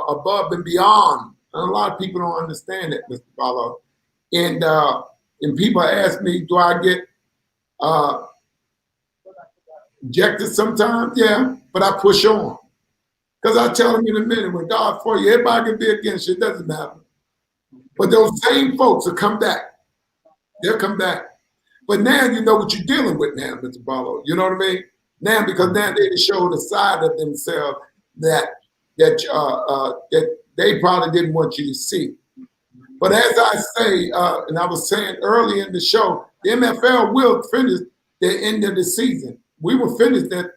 above and beyond. And a lot of people don't understand it, Mr. Barlow. And people ask me, do I get rejected sometimes? Yeah, but I push on. Because I tell them in a minute, when God for you, everybody can be against you, it doesn't matter. But those same folks will come back. They'll come back. But now you know what you're dealing with now, Mr. Barlow. You know what I mean? Now, because now they show the side of themselves that they probably didn't want you to see. But as I say, and I was saying early in the show, the MFL will finish the end of the season. We will finish the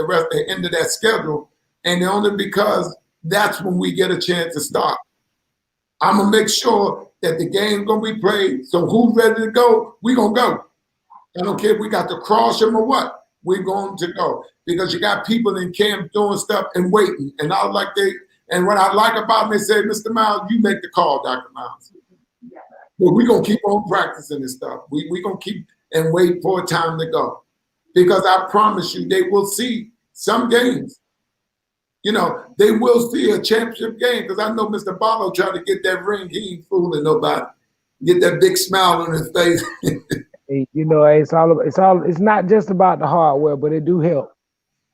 rest, the end of that schedule, and only because that's when we get a chance to start. I'm gonna make sure that the game's gonna be played. So who's ready to go? We gonna go. I don't care if we got to cross them or what. We're going to go because you got people in camp doing stuff and waiting. And And what I like about them, they say, Mr. Myles, you make the call, Dr. Myles. But we're going to keep on practicing this stuff. We're going to keep and wait for a time to go. Because I promise you, they will see some games. They will see a championship game because I know Mr. Barlow tried to get that ring. He ain't fooling nobody. Get that big smile on his face. Hey, it's not just about the hardware, but it do help.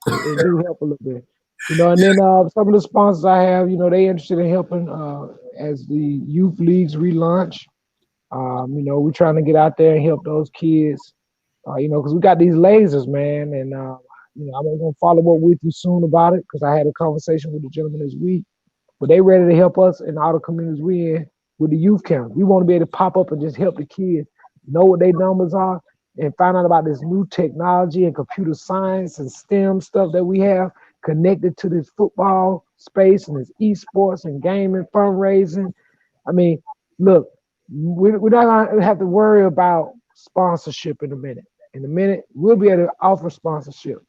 It do help a little bit. And then some of the sponsors I have, they interested in helping as the youth leagues relaunch. We're trying to get out there and help those kids, because we got these lasers, man. And, I'm going to follow up with you soon about it because I had a conversation with the gentleman this week. But they ready to help us in all the communities we in with the youth camp. We want to be able to pop up and just help the kids know what their numbers are and find out about this new technology and computer science and STEM stuff that we have connected to this football space and this esports and gaming fundraising. I mean, look, we're not going to have to worry about sponsorship in a minute. In a minute, we'll be able to offer sponsorship.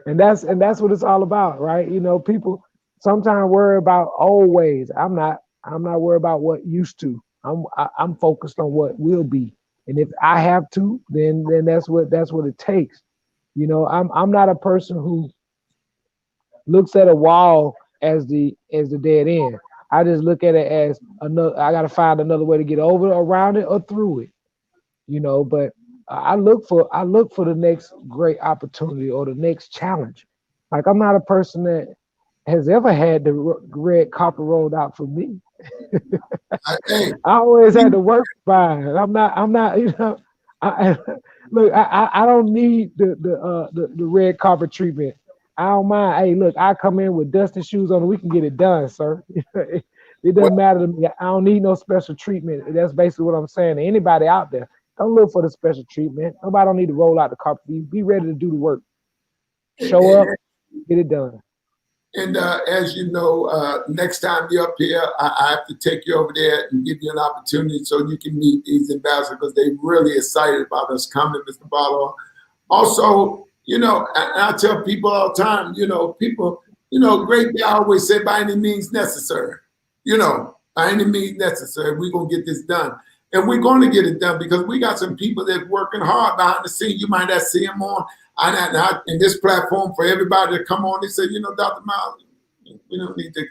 and that's what it's all about, right? People sometimes worry about old ways. I'm not worried about what used to. I'm focused on what will be. And if I have to, then that's what it takes. I'm not a person who looks at a wall as the dead end. I just look at it as another. I got to find another way to get over, around it, or through it. But I look for the next great opportunity or the next challenge. Like I'm not a person that has ever had the red carpet rolled out for me. I always had to work by it. I'm not. Look, I don't need the red carpet treatment. I don't mind. Hey, look, I come in with dusty shoes on and we can get it done, sir. It doesn't matter to me. I don't need no special treatment. That's basically what I'm saying to anybody out there. Don't look for the special treatment. Nobody don't need to roll out the carpet for you. Be ready to do the work. Show up, get it done. And as you know, next time you're up here, I have to take you over there and give you an opportunity so you can meet these ambassadors because they're really excited about us coming, Mr. Barlow. Also, I tell people all the time, people, great guy always say by any means necessary. By any means necessary, we're going to get this done. And we're going to get it done because we got some people that's working hard behind the scenes. You might not see them on in this platform for everybody to come on. They say, Dr. Myles, we don't need to,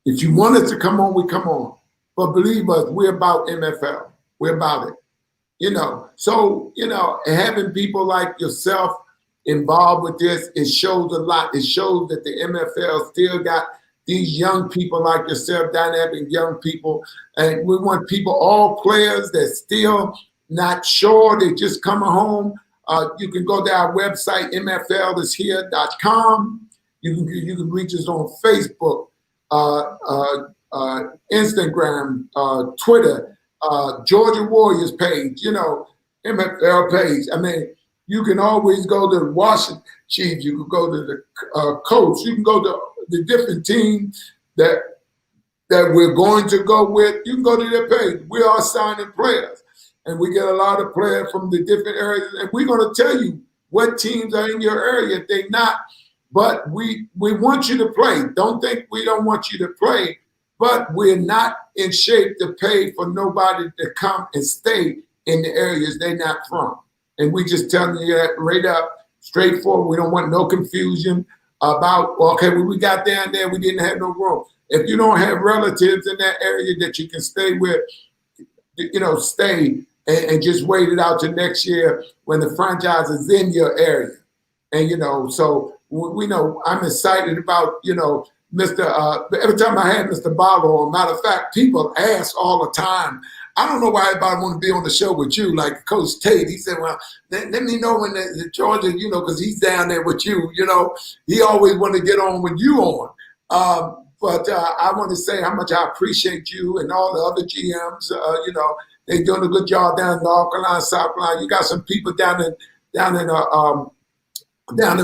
if you want us to come on, we come on. But believe us, we're about MFL. We're about it. So, having people like yourself involved with this, it shows a lot. It shows that the MFL still got these young people like yourself, dynamic young people. And we want people, all players that still not sure, they just coming home. You can go to our website, mflishere.com. You can reach us on Facebook, Instagram, Twitter, Georgia Warriors page, MFL page. I mean, you can always go to the Washington Chiefs. You can go to the coach. You can go to the different teams that we're going to go with. You can go to their page. We are signing players, and we get a lot of players from the different areas. And we're going to tell you what teams are in your area. If they're not, but we want you to play. Don't think we don't want you to play, but we're not in shape to pay for nobody to come and stay in the areas they're not from. And we just telling you that right up, straightforward. We don't want no confusion about, okay, when we got down there, we didn't have no room. If you don't have relatives in that area that you can stay with, stay and just wait it out to next year when the franchise is in your area. And, so we know I'm excited about, Mr. Every time I had Mr. Barlow, matter of fact, people ask all the time, I don't know why everybody want to be on the show with you, like Coach Tate. He said, well, let me know when the Georgia, because he's down there with you, he always want to get on when you on. But I want to say how much I appreciate you and all the other GMs. They're doing a good job down in North Carolina, South Carolina. You got some people down in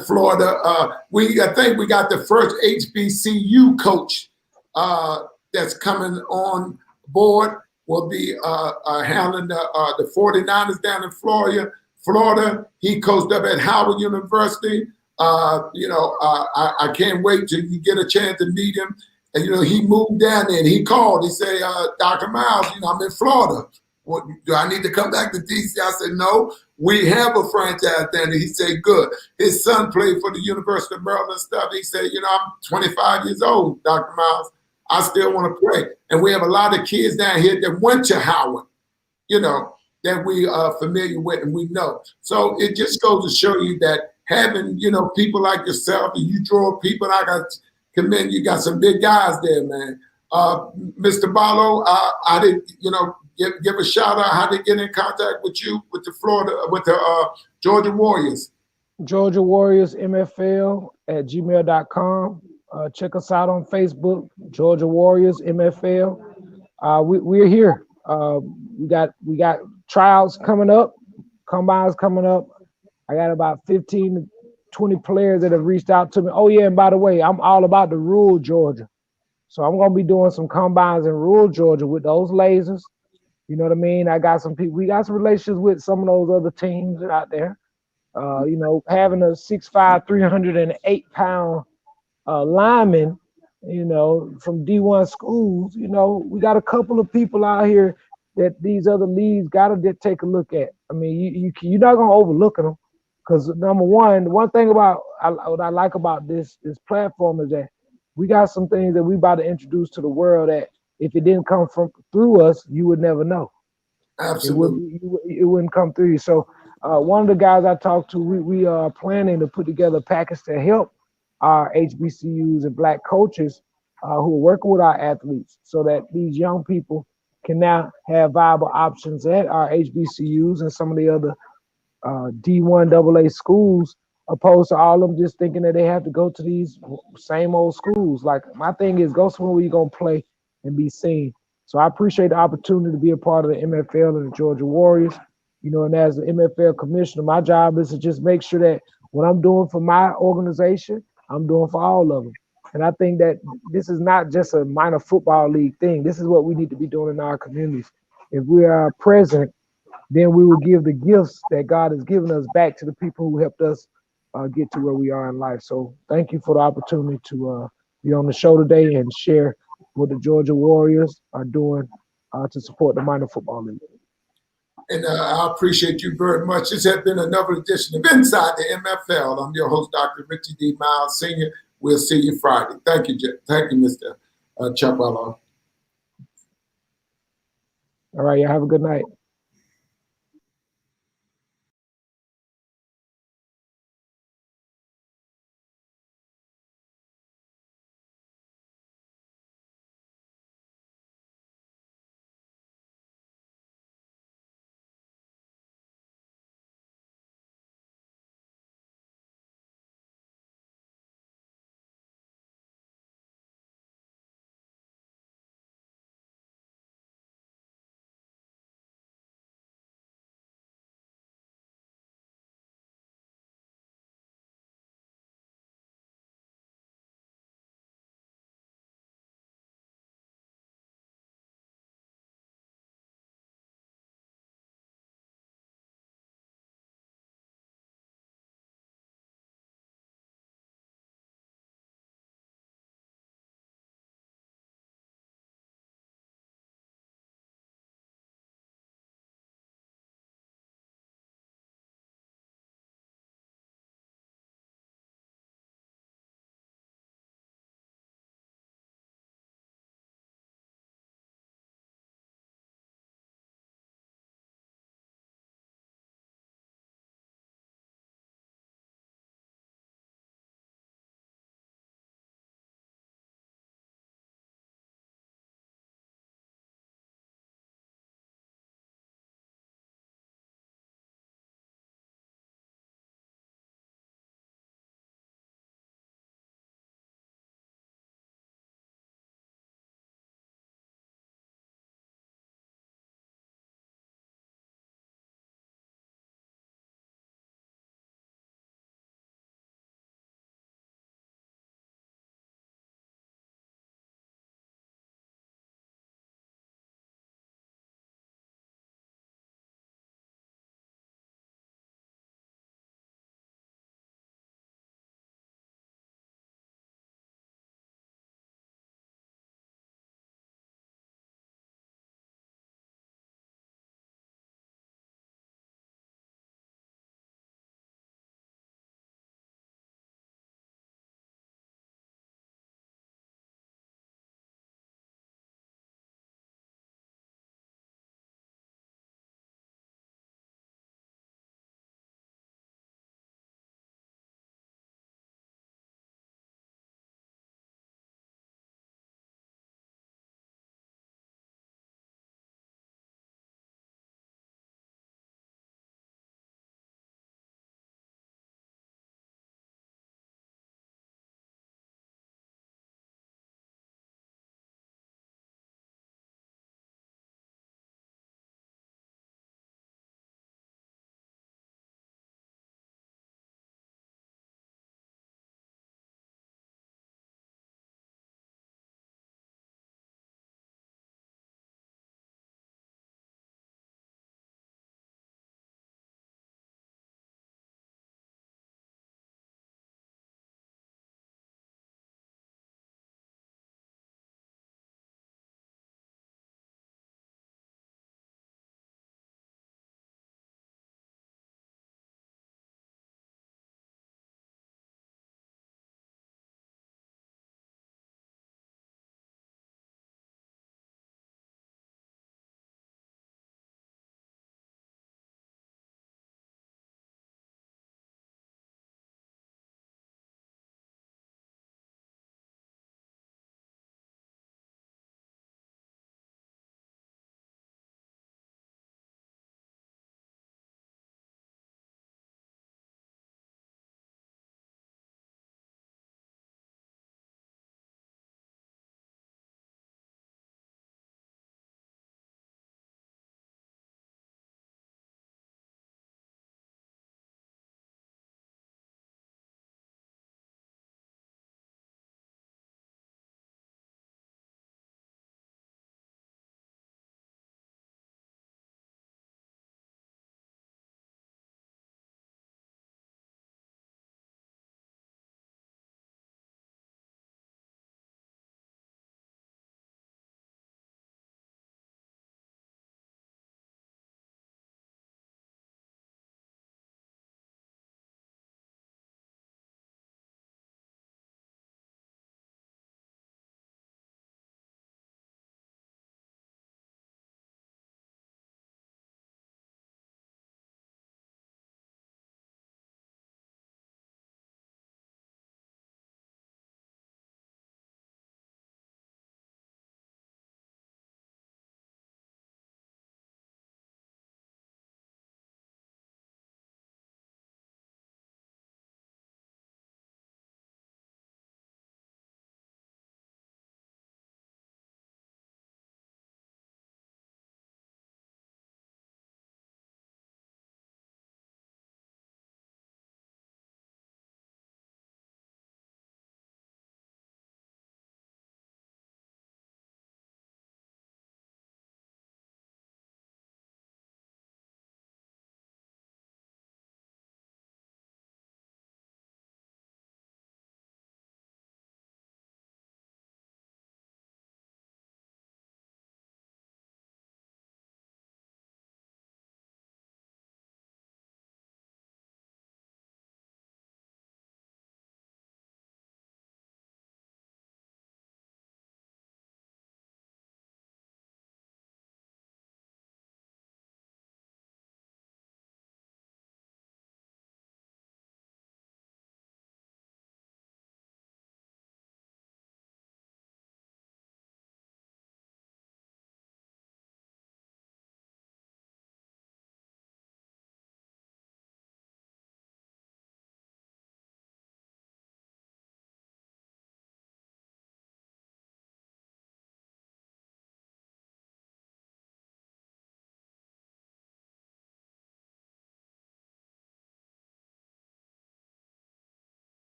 Florida. I think we got the first HBCU coach that's coming on board. Will be handling the 49ers down in Florida. He coached up at Howard University. I can't wait till you get a chance to meet him. And, he moved down there and he called. He said, Dr. Myles, I'm in Florida. What, do I need to come back to DC? I said, no, we have a franchise down there. He said, good. His son played for the University of Maryland stuff. He said, I'm 25 years old, Dr. Myles. I still want to play. And we have a lot of kids down here that went to Howard, that we are familiar with and we know. So it just goes to show you that having, people like yourself, and you draw people, I got to commend you, got some big guys there, man. Mr. Barlow, I did, give a shout out how they get in contact with you, with the Georgia Warriors. Georgia Warriors MFL at gmail.com. Check us out on Facebook, Georgia Warriors MFL. We're here. We got trials coming up, combines coming up. I got about 15 to 20 players that have reached out to me. Oh yeah, and by the way, I'm all about the rural Georgia. So I'm gonna be doing some combines in rural Georgia with those lasers. You know what I mean? I got some people, we got some relations with some of those other teams out there. Having a 6'5", 308-pound lineman, from D1 schools, we got a couple of people out here that these other leagues got to take a look at. I mean, you're not going to overlook them because, number one, the one thing about what I like about this platform is that we got some things that we about to introduce to the world that if it didn't come through us, you would never know. Absolutely. It wouldn't come through you. So one of the guys I talked to, we are planning to put together a package to help our HBCUs and Black coaches who are working with our athletes so that these young people can now have viable options at our HBCUs and some of the other D1 AA schools, opposed to all of them just thinking that they have to go to these same old schools. Like, my thing is, go somewhere where you're going to play and be seen. So I appreciate the opportunity to be a part of the MFL and the Georgia Warriors. And as the MFL Commissioner, my job is to just make sure that what I'm doing for my organization, I'm doing for all of them. And I think that this is not just a minor football league thing. This is what we need to be doing in our communities. If we are present, then we will give the gifts that God has given us back to the people who helped us get to where we are in life. So thank you for the opportunity to be on the show today and share what the Georgia Warriors are doing to support the minor football league. And I appreciate you very much. This has been another edition of Inside the MFL. I'm your host, Dr. Richie D. Myles Sr. We'll see you Friday. Thank you, Thank you, Mr. Chuck Barlow. All right, you have a good night.